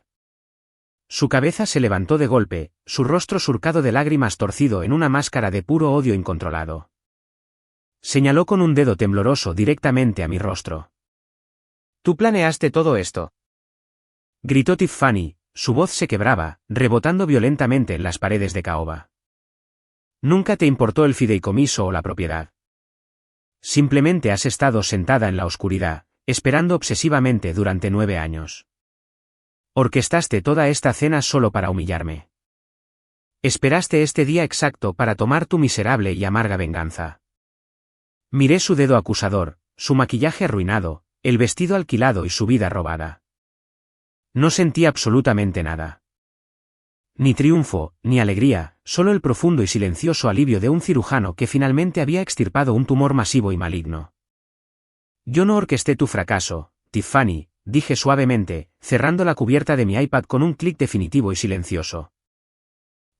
Su cabeza se levantó de golpe, su rostro surcado de lágrimas torcido en una máscara de puro odio incontrolado. Señaló con un dedo tembloroso directamente a mi rostro. «¿Tú planeaste todo esto?», gritó Tiffany, su voz se quebraba, rebotando violentamente en las paredes de caoba. «Nunca te importó el fideicomiso o la propiedad. Simplemente has estado sentada en la oscuridad, esperando obsesivamente durante 9 años. Orquestaste toda esta cena solo para humillarme. Esperaste este día exacto para tomar tu miserable y amarga venganza». Miré su dedo acusador, su maquillaje arruinado, el vestido alquilado y su vida robada. No sentí absolutamente nada. Ni triunfo, ni alegría, solo el profundo y silencioso alivio de un cirujano que finalmente había extirpado un tumor masivo y maligno. «Yo no orquesté tu fracaso, Tiffany», dije suavemente, cerrando la cubierta de mi iPad con un clic definitivo y silencioso.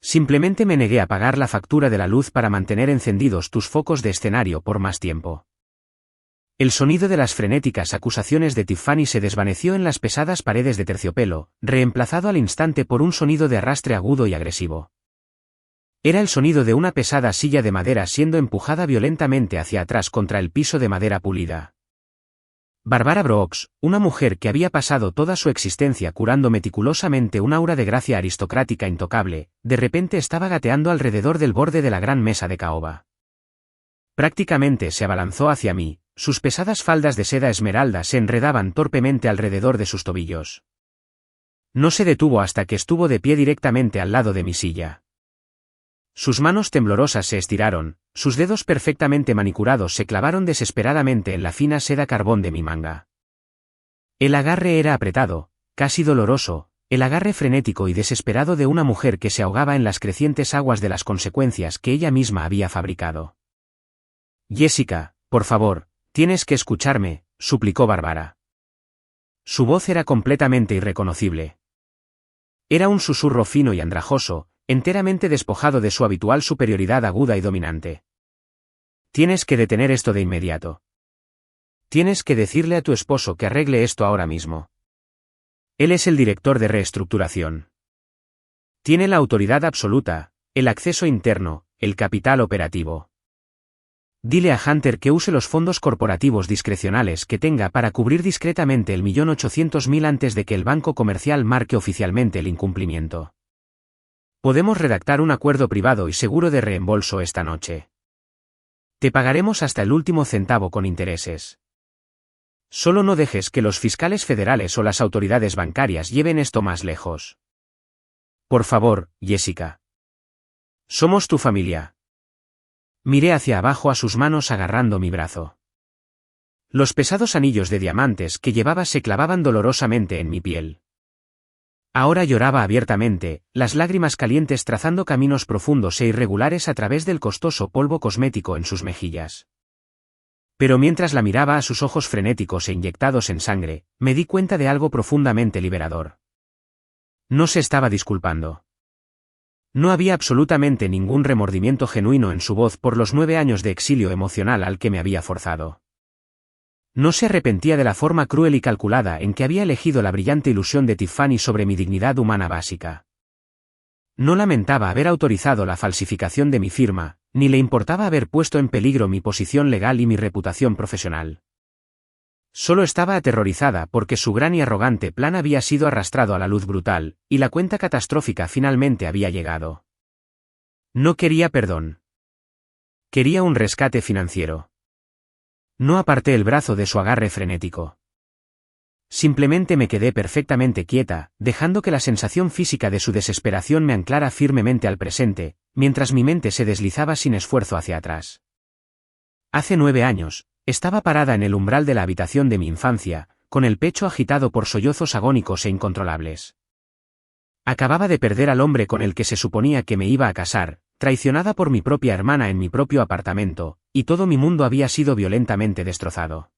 Simplemente me negué a pagar la factura de la luz para mantener encendidos tus focos de escenario por más tiempo. El sonido de las frenéticas acusaciones de Tiffany se desvaneció en las pesadas paredes de terciopelo, reemplazado al instante por un sonido de arrastre agudo y agresivo. Era el sonido de una pesada silla de madera siendo empujada violentamente hacia atrás contra el piso de madera pulida. Bárbara Brooks, una mujer que había pasado toda su existencia curando meticulosamente un aura de gracia aristocrática intocable, de repente estaba gateando alrededor del borde de la gran mesa de caoba. Prácticamente se abalanzó hacia mí, sus pesadas faldas de seda esmeralda se enredaban torpemente alrededor de sus tobillos. No se detuvo hasta que estuvo de pie directamente al lado de mi silla. Sus manos temblorosas se estiraron, sus dedos perfectamente manicurados se clavaron desesperadamente en la fina seda carbón de mi manga. El agarre era apretado, casi doloroso, el agarre frenético y desesperado de una mujer que se ahogaba en las crecientes aguas de las consecuencias que ella misma había fabricado. «Jessica, por favor, tienes que escucharme», suplicó Bárbara. Su voz era completamente irreconocible. Era un susurro fino y andrajoso, enteramente despojado de su habitual superioridad aguda y dominante. Tienes que detener esto de inmediato. Tienes que decirle a tu esposo que arregle esto ahora mismo. Él es el director de reestructuración. Tiene la autoridad absoluta, el acceso interno, el capital operativo. Dile a Hunter que use los fondos corporativos discrecionales que tenga para cubrir discretamente el 1.800.000 antes de que el banco comercial marque oficialmente el incumplimiento. Podemos redactar un acuerdo privado y seguro de reembolso esta noche. Te pagaremos hasta el último centavo con intereses. Solo no dejes que los fiscales federales o las autoridades bancarias lleven esto más lejos. Por favor, Jessica. Somos tu familia. Miré hacia abajo a sus manos agarrando mi brazo. Los pesados anillos de diamantes que llevaba se clavaban dolorosamente en mi piel. Ahora lloraba abiertamente, las lágrimas calientes trazando caminos profundos e irregulares a través del costoso polvo cosmético en sus mejillas. Pero mientras la miraba a sus ojos frenéticos e inyectados en sangre, me di cuenta de algo profundamente liberador. No se estaba disculpando. No había absolutamente ningún remordimiento genuino en su voz por los 9 años de exilio emocional al que me había forzado. No se arrepentía de la forma cruel y calculada en que había elegido la brillante ilusión de Tiffany sobre mi dignidad humana básica. No lamentaba haber autorizado la falsificación de mi firma, ni le importaba haber puesto en peligro mi posición legal y mi reputación profesional. Solo estaba aterrorizada porque su gran y arrogante plan había sido arrastrado a la luz brutal, y la cuenta catastrófica finalmente había llegado. No quería perdón. Quería un rescate financiero. No aparté el brazo de su agarre frenético. Simplemente me quedé perfectamente quieta, dejando que la sensación física de su desesperación me anclara firmemente al presente, mientras mi mente se deslizaba sin esfuerzo hacia atrás. Hace 9 años, estaba parada en el umbral de la habitación de mi infancia, con el pecho agitado por sollozos agónicos e incontrolables. Acababa de perder al hombre con el que se suponía que me iba a casar, traicionada por mi propia hermana en mi propio apartamento, y todo mi mundo había sido violentamente destrozado.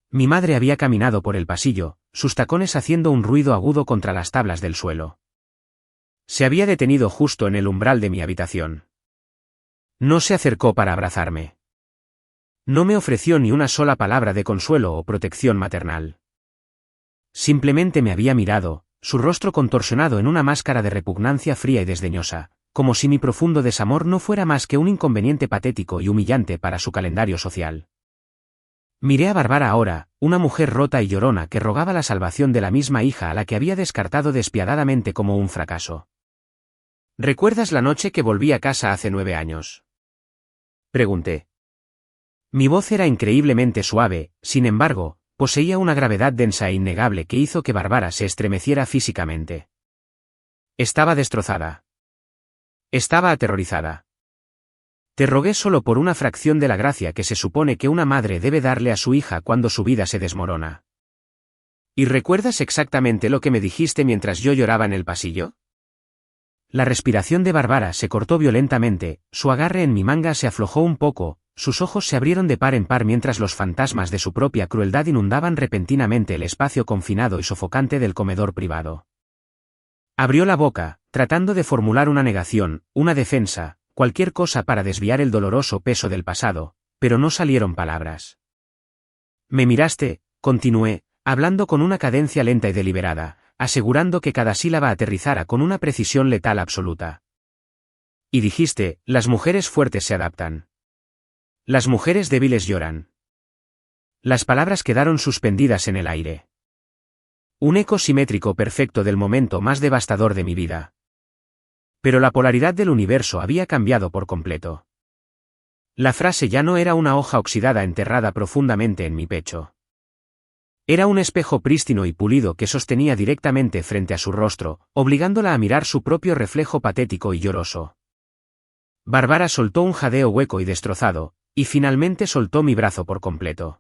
Mi madre había caminado por el pasillo, sus tacones haciendo un ruido agudo contra las tablas del suelo. Se había detenido justo en el umbral de mi habitación. No se acercó para abrazarme. No me ofreció ni una sola palabra de consuelo o protección maternal. Simplemente me había mirado, su rostro contorsionado en una máscara de repugnancia fría y desdeñosa, como si mi profundo desamor no fuera más que un inconveniente patético y humillante para su calendario social. Miré a Barbara ahora, una mujer rota y llorona que rogaba la salvación de la misma hija a la que había descartado despiadadamente como un fracaso. ¿Recuerdas la noche que volví a casa hace 9 años? Pregunté. Mi voz era increíblemente suave, sin embargo, poseía una gravedad densa e innegable que hizo que Barbara se estremeciera físicamente. Estaba destrozada. Estaba aterrorizada. Te rogué solo por una fracción de la gracia que se supone que una madre debe darle a su hija cuando su vida se desmorona. ¿Y recuerdas exactamente lo que me dijiste mientras yo lloraba en el pasillo? La respiración de Barbara se cortó violentamente, su agarre en mi manga se aflojó un poco, sus ojos se abrieron de par en par mientras los fantasmas de su propia crueldad inundaban repentinamente el espacio confinado y sofocante del comedor privado. Abrió la boca, tratando de formular una negación, una defensa, cualquier cosa para desviar el doloroso peso del pasado, pero no salieron palabras. Me miraste, continué, hablando con una cadencia lenta y deliberada, asegurando que cada sílaba aterrizara con una precisión letal absoluta. Y dijiste, las mujeres fuertes se adaptan. Las mujeres débiles lloran. Las palabras quedaron suspendidas en el aire. Un eco simétrico perfecto del momento más devastador de mi vida. Pero la polaridad del universo había cambiado por completo. La frase ya no era una hoja oxidada enterrada profundamente en mi pecho. Era un espejo prístino y pulido que sostenía directamente frente a su rostro, obligándola a mirar su propio reflejo patético y lloroso. Barbara soltó un jadeo hueco y destrozado, y finalmente soltó mi brazo por completo.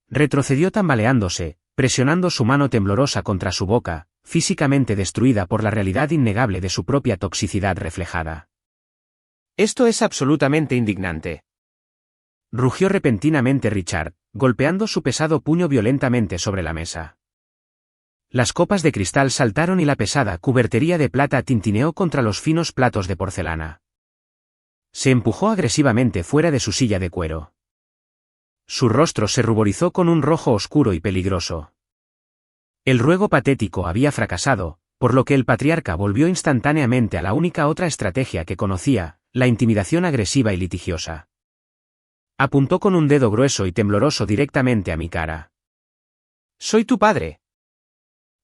Retrocedió tambaleándose, presionando su mano temblorosa contra su boca, físicamente destruida por la realidad innegable de su propia toxicidad reflejada. Esto es absolutamente indignante. Rugió repentinamente Richard, golpeando su pesado puño violentamente sobre la mesa. Las copas de cristal saltaron y la pesada cubertería de plata tintineó contra los finos platos de porcelana. Se empujó agresivamente fuera de su silla de cuero. Su rostro se ruborizó con un rojo oscuro y peligroso. El ruego patético había fracasado, por lo que el patriarca volvió instantáneamente a la única otra estrategia que conocía, la intimidación agresiva y litigiosa. Apuntó con un dedo grueso y tembloroso directamente a mi cara. «¡Soy tu padre!»,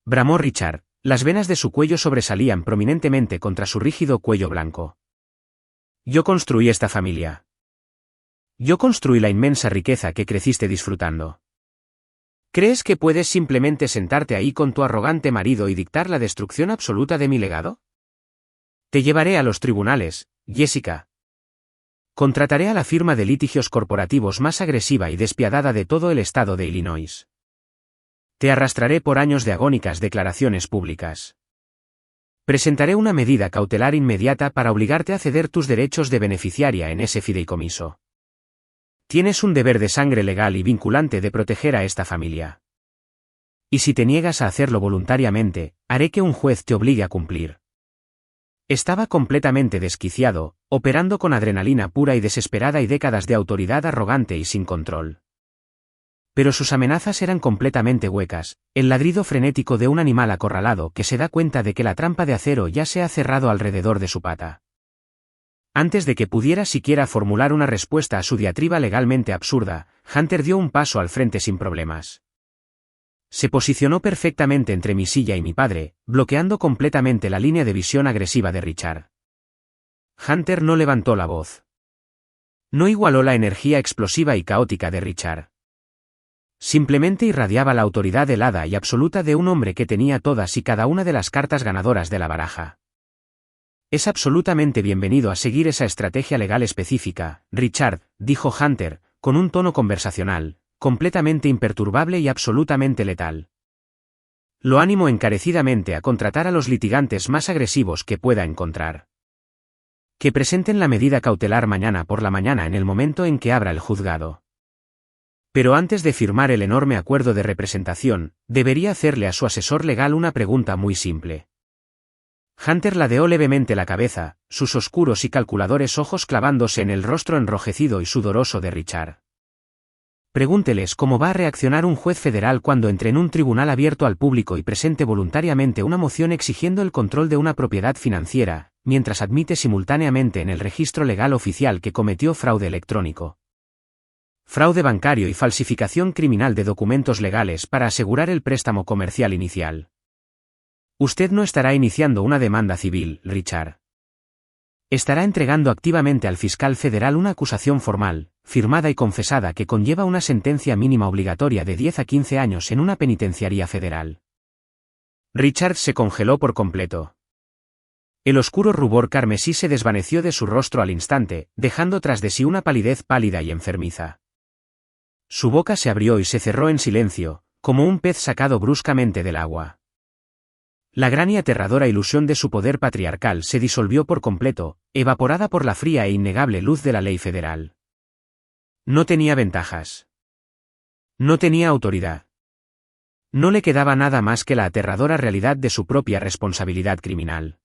bramó Richard, las venas de su cuello sobresalían prominentemente contra su rígido cuello blanco. «Yo construí esta familia. Yo construí la inmensa riqueza que creciste disfrutando. ¿Crees que puedes simplemente sentarte ahí con tu arrogante marido y dictar la destrucción absoluta de mi legado? Te llevaré a los tribunales, Jessica. Contrataré a la firma de litigios corporativos más agresiva y despiadada de todo el estado de Illinois. Te arrastraré por años de agónicas declaraciones públicas. Presentaré una medida cautelar inmediata para obligarte a ceder tus derechos de beneficiaria en ese fideicomiso. Tienes un deber de sangre legal y vinculante de proteger a esta familia. Y si te niegas a hacerlo voluntariamente, haré que un juez te obligue a cumplir». Estaba completamente desquiciado, operando con adrenalina pura y desesperada y décadas de autoridad arrogante y sin control. Pero sus amenazas eran completamente huecas, el ladrido frenético de un animal acorralado que se da cuenta de que la trampa de acero ya se ha cerrado alrededor de su pata. Antes de que pudiera siquiera formular una respuesta a su diatriba legalmente absurda, Hunter dio un paso al frente sin problemas. Se posicionó perfectamente entre mi silla y mi padre, bloqueando completamente la línea de visión agresiva de Richard. Hunter no levantó la voz. No igualó la energía explosiva y caótica de Richard. Simplemente irradiaba la autoridad helada y absoluta de un hombre que tenía todas y cada una de las cartas ganadoras de la baraja. «Es absolutamente bienvenido a seguir esa estrategia legal específica, Richard», dijo Hunter, con un tono conversacional, completamente imperturbable y absolutamente letal. «Lo animo encarecidamente a contratar a los litigantes más agresivos que pueda encontrar. Que presenten la medida cautelar mañana por la mañana en el momento en que abra el juzgado. Pero antes de firmar el enorme acuerdo de representación, debería hacerle a su asesor legal una pregunta muy simple». Hunter ladeó levemente la cabeza, sus oscuros y calculadores ojos clavándose en el rostro enrojecido y sudoroso de Richard. «Pregúnteles cómo va a reaccionar un juez federal cuando entre en un tribunal abierto al público y presente voluntariamente una moción exigiendo el control de una propiedad financiera, mientras admite simultáneamente en el registro legal oficial que cometió fraude electrónico, fraude bancario y falsificación criminal de documentos legales para asegurar el préstamo comercial inicial. Usted no estará iniciando una demanda civil, Richard. Estará entregando activamente al fiscal federal una acusación formal, firmada y confesada que conlleva una sentencia mínima obligatoria de 10 a 15 años en una penitenciaría federal». Richard se congeló por completo. El oscuro rubor carmesí se desvaneció de su rostro al instante, dejando tras de sí una palidez pálida y enfermiza. Su boca se abrió y se cerró en silencio, como un pez sacado bruscamente del agua. La gran y aterradora ilusión de su poder patriarcal se disolvió por completo, evaporada por la fría e innegable luz de la ley federal. No tenía ventajas. No tenía autoridad. No le quedaba nada más que la aterradora realidad de su propia responsabilidad criminal.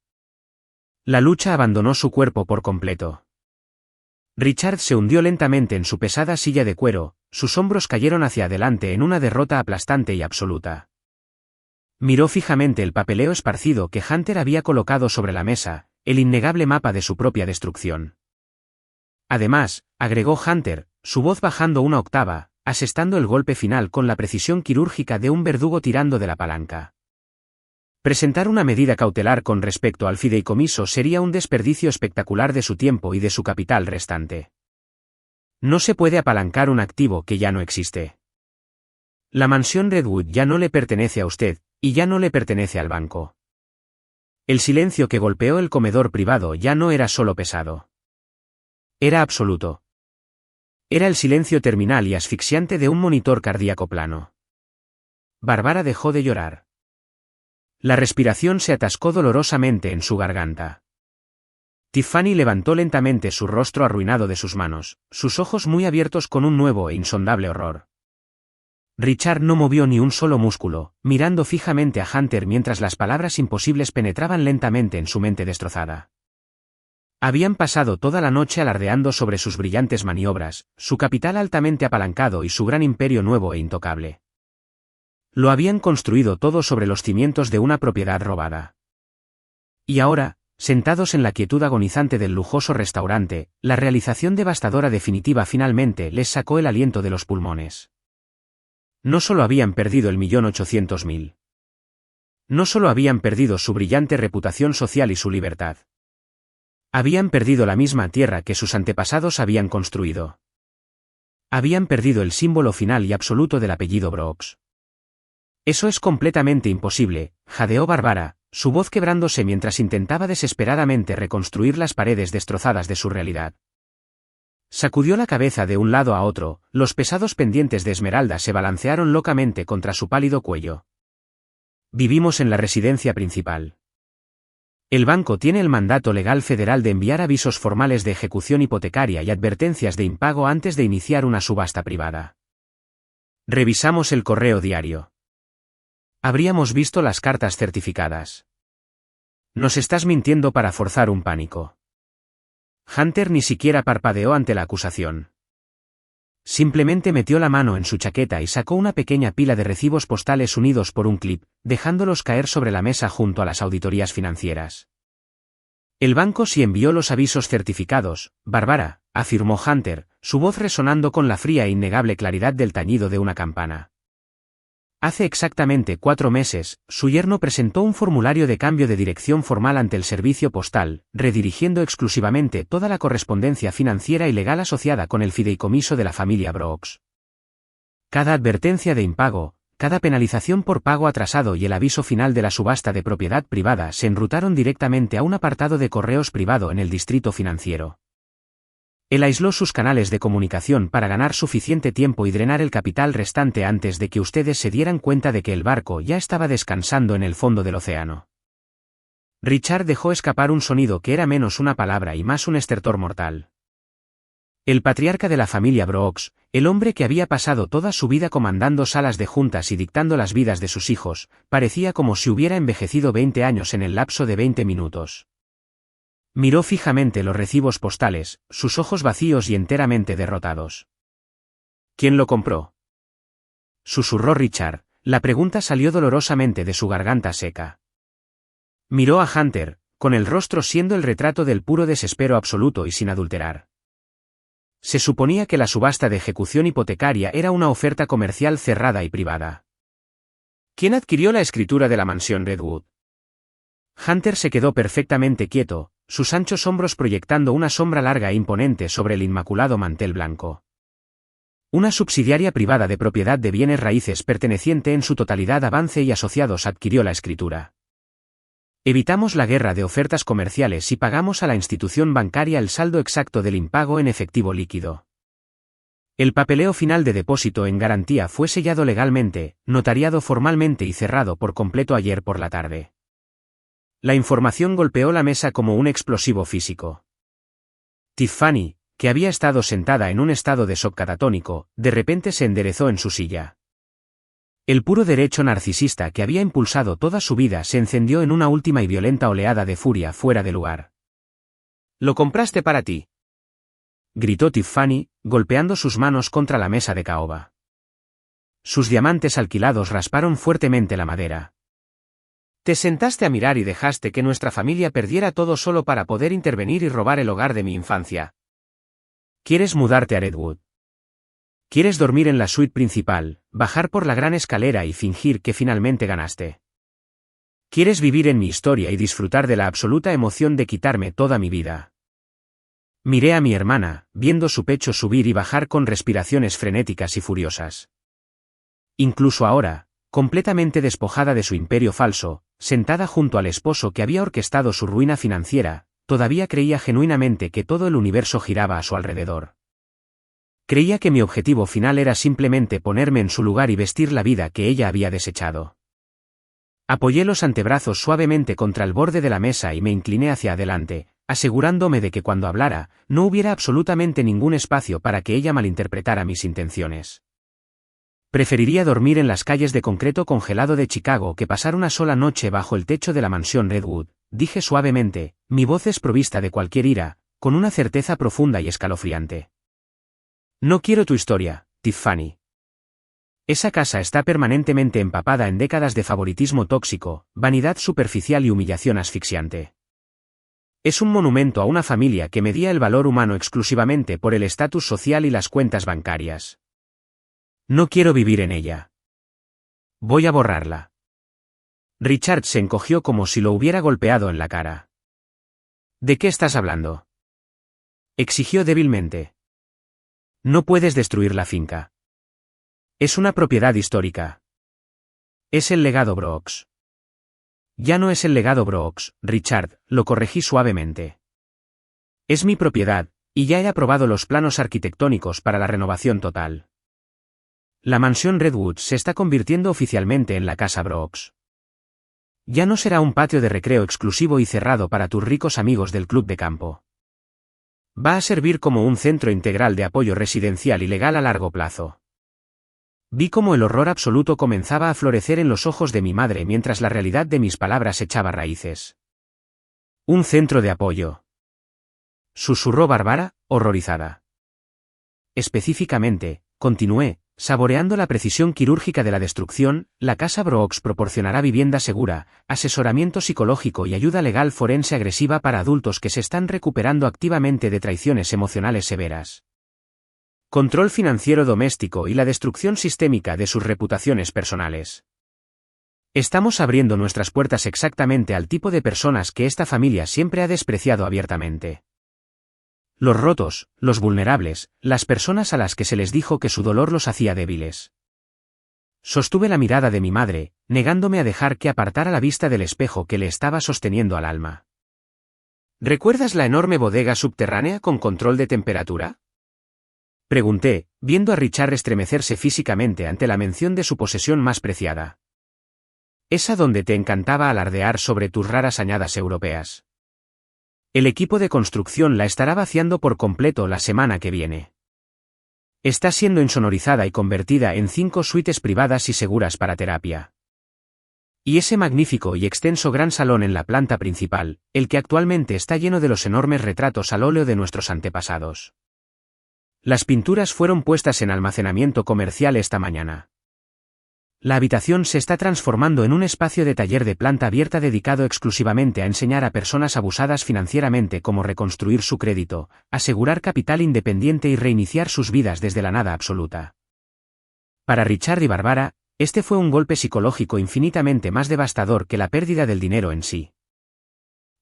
La lucha abandonó su cuerpo por completo. Richard se hundió lentamente en su pesada silla de cuero, sus hombros cayeron hacia adelante en una derrota aplastante y absoluta. Miró fijamente el papeleo esparcido que Hunter había colocado sobre la mesa, el innegable mapa de su propia destrucción. Además, agregó Hunter, su voz bajando una octava, asestando el golpe final con la precisión quirúrgica de un verdugo tirando de la palanca. Presentar una medida cautelar con respecto al fideicomiso sería un desperdicio espectacular de su tiempo y de su capital restante. No se puede apalancar un activo que ya no existe. La mansión Redwood ya no le pertenece a usted, y ya no le pertenece al banco. El silencio que golpeó el comedor privado ya no era solo pesado. Era absoluto. Era el silencio terminal y asfixiante de un monitor cardíaco plano. Bárbara dejó de llorar. La respiración se atascó dolorosamente en su garganta. Tiffany levantó lentamente su rostro arruinado de sus manos, sus ojos muy abiertos con un nuevo e insondable horror. Richard no movió ni un solo músculo, mirando fijamente a Hunter mientras las palabras imposibles penetraban lentamente en su mente destrozada. Habían pasado toda la noche alardeando sobre sus brillantes maniobras, su capital altamente apalancado y su gran imperio nuevo e intocable. Lo habían construido todo sobre los cimientos de una propiedad robada. Y ahora, sentados en la quietud agonizante del lujoso restaurante, la realización devastadora definitiva finalmente les sacó el aliento de los pulmones. No solo habían perdido el 1.800.000. No solo habían perdido su brillante reputación social y su libertad. Habían perdido la misma tierra que sus antepasados habían construido. Habían perdido el símbolo final y absoluto del apellido Brooks. Eso es completamente imposible, jadeó Barbara, su voz quebrándose mientras intentaba desesperadamente reconstruir las paredes destrozadas de su realidad. Sacudió la cabeza de un lado a otro, los pesados pendientes de esmeralda se balancearon locamente contra su pálido cuello. Vivimos en la residencia principal. El banco tiene el mandato legal federal de enviar avisos formales de ejecución hipotecaria y advertencias de impago antes de iniciar una subasta privada. Revisamos el correo diario. Habríamos visto las cartas certificadas. Nos estás mintiendo para forzar un pánico. Hunter ni siquiera parpadeó ante la acusación. Simplemente metió la mano en su chaqueta y sacó una pequeña pila de recibos postales unidos por un clip, dejándolos caer sobre la mesa junto a las auditorías financieras. El banco sí envió los avisos certificados, Barbara, afirmó Hunter, su voz resonando con la fría e innegable claridad del tañido de una campana. Hace exactamente 4 meses, su yerno presentó un formulario de cambio de dirección formal ante el servicio postal, redirigiendo exclusivamente toda la correspondencia financiera y legal asociada con el fideicomiso de la familia Brooks. Cada advertencia de impago, cada penalización por pago atrasado y el aviso final de la subasta de propiedad privada se enrutaron directamente a un apartado de correos privado en el distrito financiero. Él aisló sus canales de comunicación para ganar suficiente tiempo y drenar el capital restante antes de que ustedes se dieran cuenta de que el barco ya estaba descansando en el fondo del océano. Richard dejó escapar un sonido que era menos una palabra y más un estertor mortal. El patriarca de la familia Brooks, el hombre que había pasado toda su vida comandando salas de juntas y dictando las vidas de sus hijos, parecía como si hubiera envejecido 20 años en el lapso de 20 minutos. Miró fijamente los recibos postales, sus ojos vacíos y enteramente derrotados. ¿Quién lo compró?, susurró Richard, la pregunta salió dolorosamente de su garganta seca. Miró a Hunter, con el rostro siendo el retrato del puro desespero absoluto y sin adulterar. Se suponía que la subasta de ejecución hipotecaria era una oferta comercial cerrada y privada. ¿Quién adquirió la escritura de la mansión Redwood? Hunter se quedó perfectamente quieto, sus anchos hombros proyectando una sombra larga e imponente sobre el inmaculado mantel blanco. Una subsidiaria privada de propiedad de bienes raíces perteneciente en su totalidad a Vance y Asociados adquirió la escritura. Evitamos la guerra de ofertas comerciales y pagamos a la institución bancaria el saldo exacto del impago en efectivo líquido. El papeleo final de depósito en garantía fue sellado legalmente, notariado formalmente y cerrado por completo ayer por la tarde. La información golpeó la mesa como un explosivo físico. Tiffany, que había estado sentada en un estado de shock catatónico, de repente se enderezó en su silla. El puro derecho narcisista que había impulsado toda su vida se encendió en una última y violenta oleada de furia fuera de lugar. «Lo compraste para ti», gritó Tiffany, golpeando sus manos contra la mesa de caoba. Sus diamantes alquilados rasparon fuertemente la madera. Te sentaste a mirar y dejaste que nuestra familia perdiera todo solo para poder intervenir y robar el hogar de mi infancia. ¿Quieres mudarte a Redwood? ¿Quieres dormir en la suite principal, bajar por la gran escalera y fingir que finalmente ganaste? ¿Quieres vivir en mi historia y disfrutar de la absoluta emoción de quitarme toda mi vida? Miré a mi hermana, viendo su pecho subir y bajar con respiraciones frenéticas y furiosas. Incluso ahora, completamente despojada de su imperio falso, sentada junto al esposo que había orquestado su ruina financiera, todavía creía genuinamente que todo el universo giraba a su alrededor. Creía que mi objetivo final era simplemente ponerme en su lugar y vestir la vida que ella había desechado. Apoyé los antebrazos suavemente contra el borde de la mesa y me incliné hacia adelante, asegurándome de que cuando hablara, no hubiera absolutamente ningún espacio para que ella malinterpretara mis intenciones. Preferiría dormir en las calles de concreto congelado de Chicago que pasar una sola noche bajo el techo de la mansión Redwood, dije suavemente, mi voz desprovista de cualquier ira, con una certeza profunda y escalofriante. No quiero tu historia, Tiffany. Esa casa está permanentemente empapada en décadas de favoritismo tóxico, vanidad superficial y humillación asfixiante. Es un monumento a una familia que medía el valor humano exclusivamente por el estatus social y las cuentas bancarias. No quiero vivir en ella. Voy a borrarla. Richard se encogió como si lo hubiera golpeado en la cara. ¿De qué estás hablando?, exigió débilmente. No puedes destruir la finca. Es una propiedad histórica. Es el legado Brooks. Ya no es el legado Brooks, Richard, lo corregí suavemente. Es mi propiedad, y ya he aprobado los planos arquitectónicos para la renovación total. La mansión Redwood se está convirtiendo oficialmente en la casa Brooks. Ya no será un patio de recreo exclusivo y cerrado para tus ricos amigos del club de campo. Va a servir como un centro integral de apoyo residencial y legal a largo plazo. Vi cómo el horror absoluto comenzaba a florecer en los ojos de mi madre mientras la realidad de mis palabras echaba raíces. Un centro de apoyo, susurró Bárbara, horrorizada. Específicamente, continué, saboreando la precisión quirúrgica de la destrucción, la casa Brooks proporcionará vivienda segura, asesoramiento psicológico y ayuda legal forense agresiva para adultos que se están recuperando activamente de traiciones emocionales severas. Control financiero doméstico y la destrucción sistémica de sus reputaciones personales. Estamos abriendo nuestras puertas exactamente al tipo de personas que esta familia siempre ha despreciado abiertamente. Los rotos, los vulnerables, las personas a las que se les dijo que su dolor los hacía débiles. Sostuve la mirada de mi madre, negándome a dejar que apartara la vista del espejo que le estaba sosteniendo al alma. ¿Recuerdas la enorme bodega subterránea con control de temperatura?, pregunté, viendo a Richard estremecerse físicamente ante la mención de su posesión más preciada. Esa donde te encantaba alardear sobre tus raras añadas europeas. El equipo de construcción la estará vaciando por completo la semana que viene. Está siendo insonorizada y convertida en 5 suites privadas y seguras para terapia. Y ese magnífico y extenso gran salón en la planta principal, el que actualmente está lleno de los enormes retratos al óleo de nuestros antepasados. Las pinturas fueron puestas en almacenamiento comercial esta mañana. La habitación se está transformando en un espacio de taller de planta abierta dedicado exclusivamente a enseñar a personas abusadas financieramente cómo reconstruir su crédito, asegurar capital independiente y reiniciar sus vidas desde la nada absoluta. Para Richard y Bárbara, este fue un golpe psicológico infinitamente más devastador que la pérdida del dinero en sí.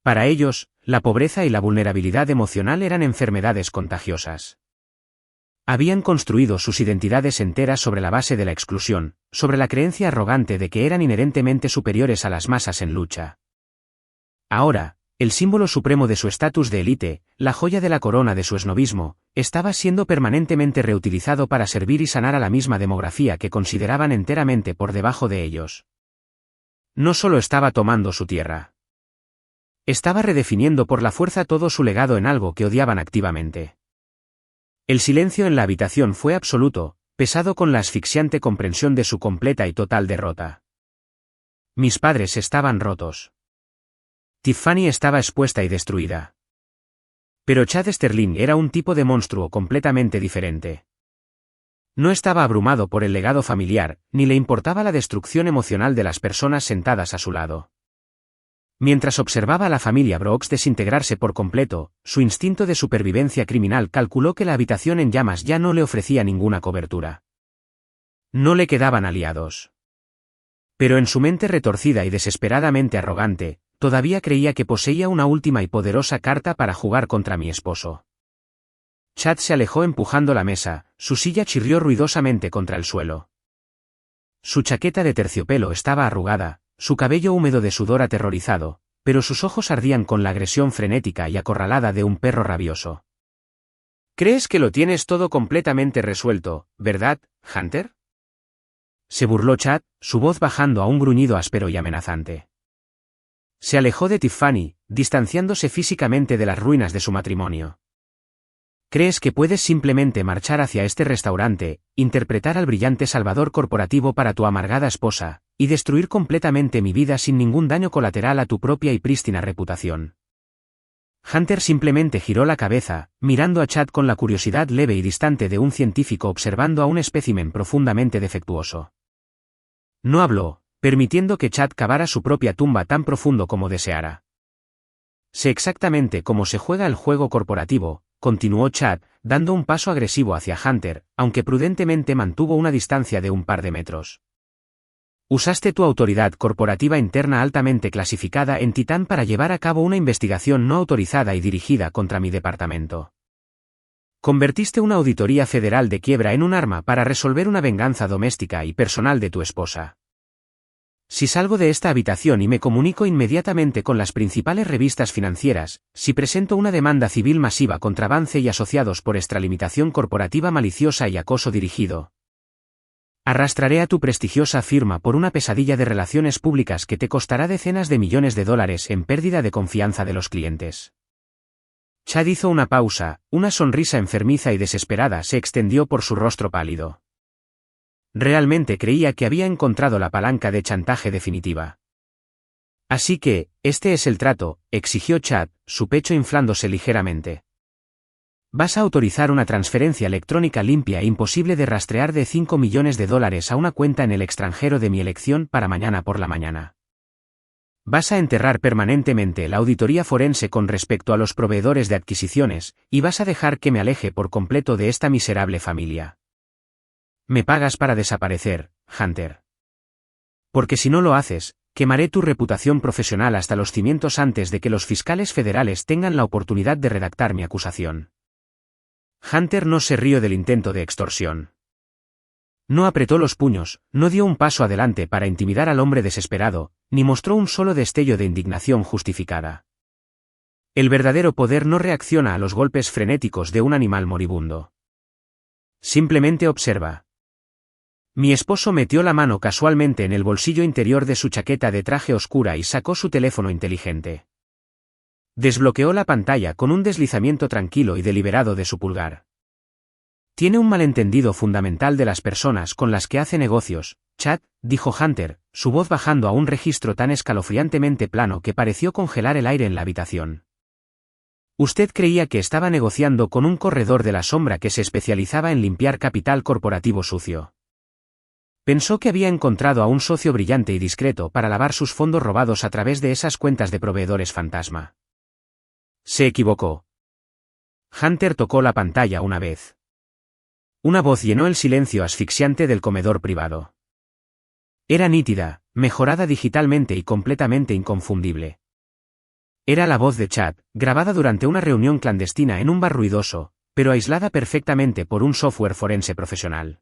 Para ellos, la pobreza y la vulnerabilidad emocional eran enfermedades contagiosas. Habían construido sus identidades enteras sobre la base de la exclusión, sobre la creencia arrogante de que eran inherentemente superiores a las masas en lucha. Ahora, el símbolo supremo de su estatus de élite, la joya de la corona de su esnobismo, estaba siendo permanentemente reutilizado para servir y sanar a la misma demografía que consideraban enteramente por debajo de ellos. No solo estaba tomando su tierra. Estaba redefiniendo por la fuerza todo su legado en algo que odiaban activamente. El silencio en la habitación fue absoluto, pesado con la asfixiante comprensión de su completa y total derrota. Mis padres estaban rotos. Tiffany estaba expuesta y destruida. Pero Chad Sterling era un tipo de monstruo completamente diferente. No estaba abrumado por el legado familiar, ni le importaba la destrucción emocional de las personas sentadas a su lado. Mientras observaba a la familia Brooks desintegrarse por completo, su instinto de supervivencia criminal calculó que la habitación en llamas ya no le ofrecía ninguna cobertura. No le quedaban aliados. Pero en su mente retorcida y desesperadamente arrogante, todavía creía que poseía una última y poderosa carta para jugar contra mi esposo. Chad se alejó empujando la mesa, su silla chirrió ruidosamente contra el suelo. Su chaqueta de terciopelo estaba arrugada, su cabello húmedo de sudor aterrorizado, pero sus ojos ardían con la agresión frenética y acorralada de un perro rabioso. «¿Crees que lo tienes todo completamente resuelto, verdad, Hunter?», se burló Chad, su voz bajando a un gruñido áspero y amenazante. Se alejó de Tiffany, distanciándose físicamente de las ruinas de su matrimonio. ¿Crees que puedes simplemente marchar hacia este restaurante, interpretar al brillante salvador corporativo para tu amargada esposa, y destruir completamente mi vida sin ningún daño colateral a tu propia y prístina reputación? Hunter simplemente giró la cabeza, mirando a Chad con la curiosidad leve y distante de un científico observando a un espécimen profundamente defectuoso. No habló, permitiendo que Chad cavara su propia tumba tan profundo como deseara. Sé exactamente cómo se juega el juego corporativo, continuó Chad, dando un paso agresivo hacia Hunter, aunque prudentemente mantuvo una distancia de un par de metros. Usaste tu autoridad corporativa interna altamente clasificada en Titán para llevar a cabo una investigación no autorizada y dirigida contra mi departamento. Convertiste una auditoría federal de quiebra en un arma para resolver una venganza doméstica y personal de tu esposa. Si salgo de esta habitación y me comunico inmediatamente con las principales revistas financieras, si presento una demanda civil masiva contra Vance y asociados por extralimitación corporativa maliciosa y acoso dirigido, arrastraré a tu prestigiosa firma por una pesadilla de relaciones públicas que te costará decenas de millones de dólares en pérdida de confianza de los clientes. Chad hizo una pausa, una sonrisa enfermiza y desesperada se extendió por su rostro pálido. Realmente creía que había encontrado la palanca de chantaje definitiva. Así que, este es el trato, exigió Chad, su pecho inflándose ligeramente. Vas a autorizar una transferencia electrónica limpia e imposible de rastrear de 5 millones de dólares a una cuenta en el extranjero de mi elección para mañana por la mañana. Vas a enterrar permanentemente la auditoría forense con respecto a los proveedores de adquisiciones, y vas a dejar que me aleje por completo de esta miserable familia. Me pagas para desaparecer, Hunter. Porque si no lo haces, quemaré tu reputación profesional hasta los cimientos antes de que los fiscales federales tengan la oportunidad de redactar mi acusación. Hunter no se rió del intento de extorsión. No apretó los puños, no dio un paso adelante para intimidar al hombre desesperado, ni mostró un solo destello de indignación justificada. El verdadero poder no reacciona a los golpes frenéticos de un animal moribundo. Simplemente observa. Mi esposo metió la mano casualmente en el bolsillo interior de su chaqueta de traje oscura y sacó su teléfono inteligente. Desbloqueó la pantalla con un deslizamiento tranquilo y deliberado de su pulgar. Tiene un malentendido fundamental de las personas con las que hace negocios, Chad, dijo Hunter, su voz bajando a un registro tan escalofriantemente plano que pareció congelar el aire en la habitación. Usted creía que estaba negociando con un corredor de la sombra que se especializaba en limpiar capital corporativo sucio. Pensó que había encontrado a un socio brillante y discreto para lavar sus fondos robados a través de esas cuentas de proveedores fantasma. Se equivocó. Hunter tocó la pantalla una vez. Una voz llenó el silencio asfixiante del comedor privado. Era nítida, mejorada digitalmente y completamente inconfundible. Era la voz de Chad, grabada durante una reunión clandestina en un bar ruidoso, pero aislada perfectamente por un software forense profesional.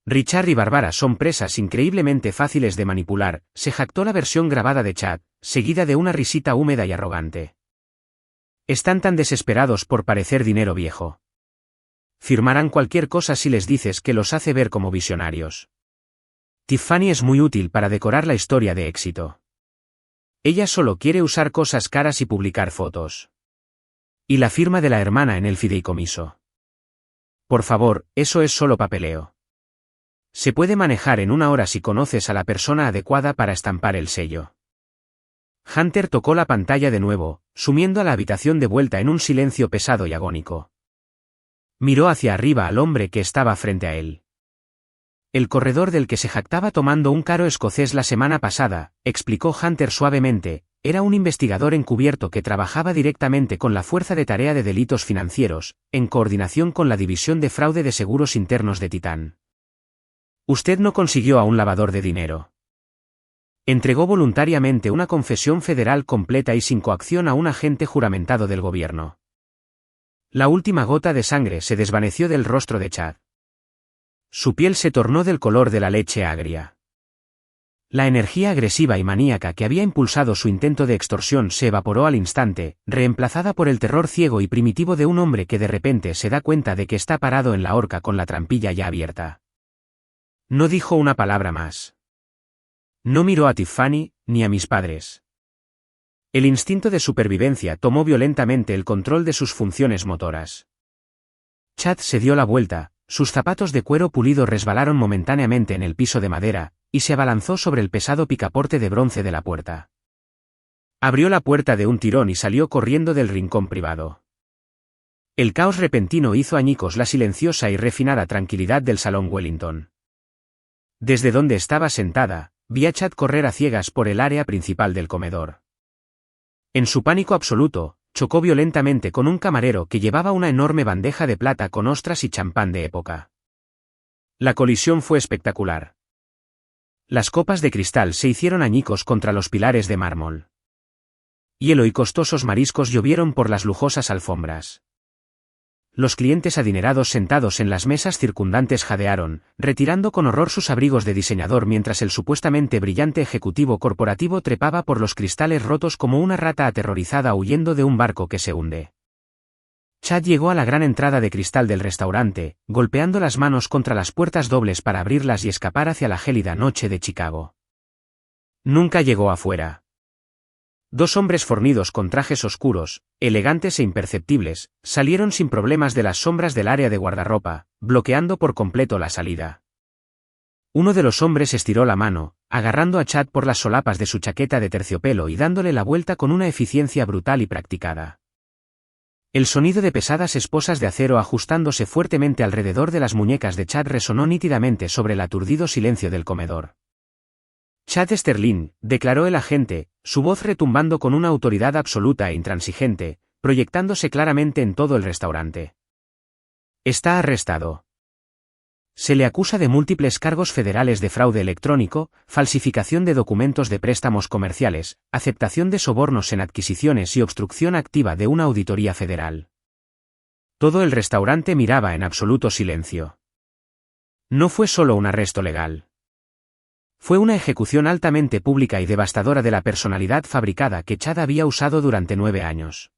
Richard y Barbara son presas increíblemente fáciles de manipular, se jactó la versión grabada de Chad, seguida de una risita húmeda y arrogante. Están tan desesperados por parecer dinero viejo. Firmarán cualquier cosa si les dices que los hace ver como visionarios. Tiffany es muy útil para decorar la historia de éxito. Ella solo quiere usar cosas caras y publicar fotos. Y la firma de la hermana en el fideicomiso. Por favor, eso es solo papeleo. Se puede manejar en una hora si conoces a la persona adecuada para estampar el sello. Hunter tocó la pantalla de nuevo, sumiendo a la habitación de vuelta en un silencio pesado y agónico. Miró hacia arriba al hombre que estaba frente a él. El corredor del que se jactaba tomando un caro escocés la semana pasada, explicó Hunter suavemente, era un investigador encubierto que trabajaba directamente con la Fuerza de Tarea de Delitos Financieros, en coordinación con la División de Fraude de Seguros Internos de Titán. Usted no consiguió a un lavador de dinero. Entregó voluntariamente una confesión federal completa y sin coacción a un agente juramentado del gobierno. La última gota de sangre se desvaneció del rostro de Chad. Su piel se tornó del color de la leche agria. La energía agresiva y maníaca que había impulsado su intento de extorsión se evaporó al instante, reemplazada por el terror ciego y primitivo de un hombre que de repente se da cuenta de que está parado en la horca con la trampilla ya abierta. No dijo una palabra más. No miró a Tiffany, ni a mis padres. El instinto de supervivencia tomó violentamente el control de sus funciones motoras. Chad se dio la vuelta, sus zapatos de cuero pulido resbalaron momentáneamente en el piso de madera, y se abalanzó sobre el pesado picaporte de bronce de la puerta. Abrió la puerta de un tirón y salió corriendo del rincón privado. El caos repentino hizo añicos la silenciosa y refinada tranquilidad del salón Wellington. Desde donde estaba sentada, vi a Chad correr a ciegas por el área principal del comedor. En su pánico absoluto, chocó violentamente con un camarero que llevaba una enorme bandeja de plata con ostras y champán de época. La colisión fue espectacular. Las copas de cristal se hicieron añicos contra los pilares de mármol. Hielo y costosos mariscos llovieron por las lujosas alfombras. Los clientes adinerados sentados en las mesas circundantes jadearon, retirando con horror sus abrigos de diseñador mientras el supuestamente brillante ejecutivo corporativo trepaba por los cristales rotos como una rata aterrorizada huyendo de un barco que se hunde. Chad llegó a la gran entrada de cristal del restaurante, golpeando las manos contra las puertas dobles para abrirlas y escapar hacia la gélida noche de Chicago. Nunca llegó afuera. Dos hombres fornidos con trajes oscuros, elegantes e imperceptibles, salieron sin problemas de las sombras del área de guardarropa, bloqueando por completo la salida. Uno de los hombres estiró la mano, agarrando a Chad por las solapas de su chaqueta de terciopelo y dándole la vuelta con una eficiencia brutal y practicada. El sonido de pesadas esposas de acero ajustándose fuertemente alrededor de las muñecas de Chad resonó nítidamente sobre el aturdido silencio del comedor. Chad Sterling, declaró el agente, su voz retumbando con una autoridad absoluta e intransigente, proyectándose claramente en todo el restaurante. Está arrestado. Se le acusa de múltiples cargos federales de fraude electrónico, falsificación de documentos de préstamos comerciales, aceptación de sobornos en adquisiciones y obstrucción activa de una auditoría federal. Todo el restaurante miraba en absoluto silencio. No fue solo un arresto legal. Fue una ejecución altamente pública y devastadora de la personalidad fabricada que Chad había usado durante 9 años.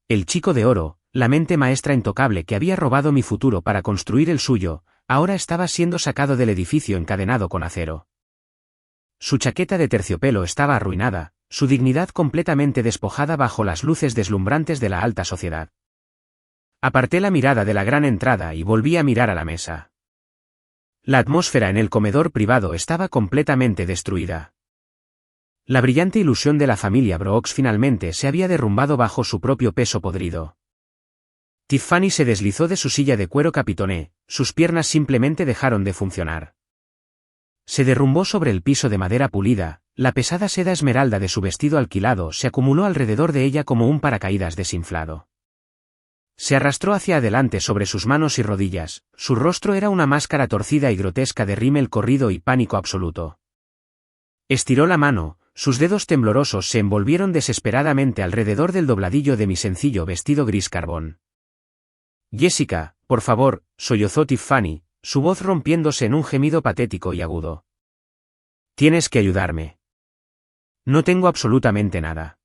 El chico de oro, la mente maestra intocable que había robado mi futuro para construir el suyo, ahora estaba siendo sacado del edificio encadenado con acero. Su chaqueta de terciopelo estaba arruinada, su dignidad completamente despojada bajo las luces deslumbrantes de la alta sociedad. Aparté la mirada de la gran entrada y volví a mirar a la mesa. La atmósfera en el comedor privado estaba completamente destruida. La brillante ilusión de la familia Brooks finalmente se había derrumbado bajo su propio peso podrido. Tiffany se deslizó de su silla de cuero capitoné, sus piernas simplemente dejaron de funcionar. Se derrumbó sobre el piso de madera pulida, la pesada seda esmeralda de su vestido alquilado se acumuló alrededor de ella como un paracaídas desinflado. Se arrastró hacia adelante sobre sus manos y rodillas, su rostro era una máscara torcida y grotesca de rímel corrido y pánico absoluto. Estiró la mano, sus dedos temblorosos se envolvieron desesperadamente alrededor del dobladillo de mi sencillo vestido gris carbón. Jessica, por favor, sollozó Tiffany, su voz rompiéndose en un gemido patético y agudo. Tienes que ayudarme. No tengo absolutamente nada.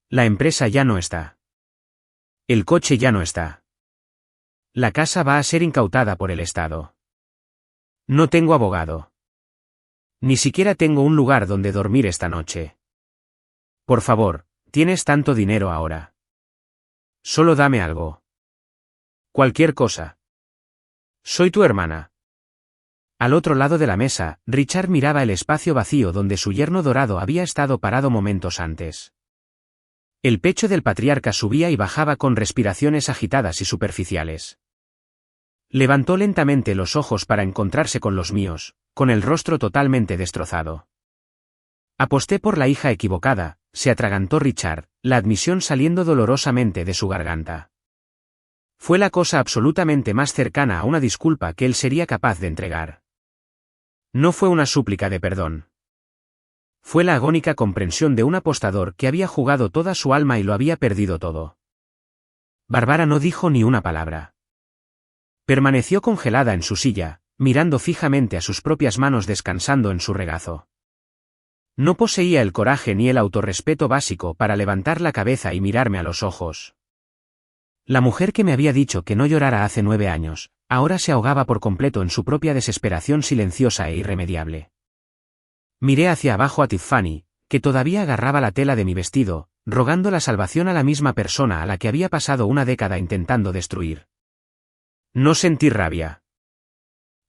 La empresa ya no está. El coche ya no está. La casa va a ser incautada por el Estado. No tengo abogado. Ni siquiera tengo un lugar donde dormir esta noche. Por favor, tienes tanto dinero ahora. Solo dame algo. Cualquier cosa. Soy tu hermana. Al otro lado de la mesa, Richard miraba el espacio vacío donde su yerno dorado había estado parado momentos antes. El pecho del patriarca subía y bajaba con respiraciones agitadas y superficiales. Levantó lentamente los ojos para encontrarse con los míos, con el rostro totalmente destrozado. Aposté por la hija equivocada, se atragantó Richard, la admisión saliendo dolorosamente de su garganta. Fue la cosa absolutamente más cercana a una disculpa que él sería capaz de entregar. No fue una súplica de perdón. Fue la agónica comprensión de un apostador que había jugado toda su alma y lo había perdido todo. Bárbara no dijo ni una palabra. Permaneció congelada en su silla, mirando fijamente a sus propias manos descansando en su regazo. No poseía el coraje ni el autorrespeto básico para levantar la cabeza y mirarme a los ojos. La mujer que me había dicho que no llorara hace 9 años, ahora se ahogaba por completo en su propia desesperación silenciosa e irremediable. Miré hacia abajo a Tiffany, que todavía agarraba la tela de mi vestido, rogando la salvación a la misma persona a la que había pasado una década intentando destruir. No sentí rabia.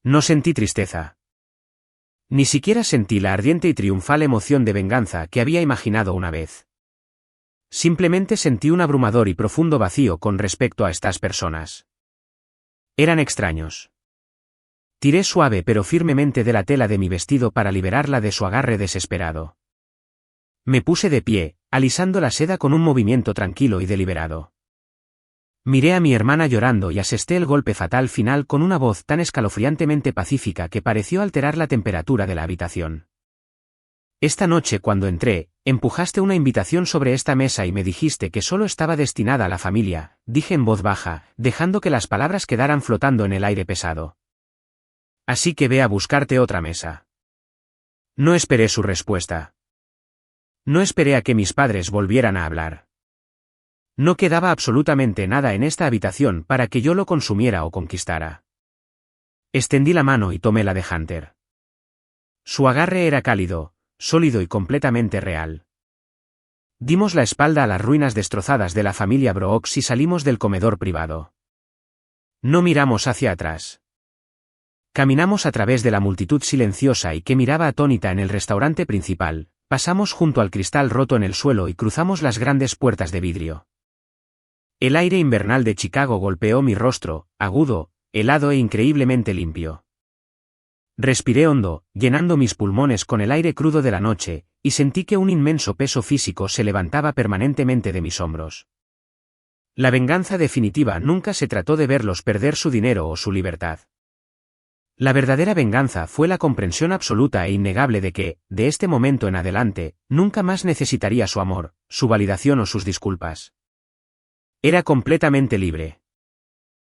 No sentí tristeza. Ni siquiera sentí la ardiente y triunfal emoción de venganza que había imaginado una vez. Simplemente sentí un abrumador y profundo vacío con respecto a estas personas. Eran extraños. Tiré suave pero firmemente de la tela de mi vestido para liberarla de su agarre desesperado. Me puse de pie, alisando la seda con un movimiento tranquilo y deliberado. Miré a mi hermana llorando y asesté el golpe fatal final con una voz tan escalofriantemente pacífica que pareció alterar la temperatura de la habitación. Esta noche cuando entré, empujaste una invitación sobre esta mesa y me dijiste que solo estaba destinada a la familia, dije en voz baja, dejando que las palabras quedaran flotando en el aire pesado. Así que ve a buscarte otra mesa. No esperé su respuesta. No esperé a que mis padres volvieran a hablar. No quedaba absolutamente nada en esta habitación para que yo lo consumiera o conquistara. Extendí la mano y tomé la de Hunter. Su agarre era cálido, sólido y completamente real. Dimos la espalda a las ruinas destrozadas de la familia Brooks y salimos del comedor privado. No miramos hacia atrás. Caminamos a través de la multitud silenciosa y que miraba atónita en el restaurante principal, pasamos junto al cristal roto en el suelo y cruzamos las grandes puertas de vidrio. El aire invernal de Chicago golpeó mi rostro, agudo, helado e increíblemente limpio. Respiré hondo, llenando mis pulmones con el aire crudo de la noche, y sentí que un inmenso peso físico se levantaba permanentemente de mis hombros. La venganza definitiva nunca se trató de verlos perder su dinero o su libertad. La verdadera venganza fue la comprensión absoluta e innegable de que, de este momento en adelante, nunca más necesitaría su amor, su validación o sus disculpas. Era completamente libre.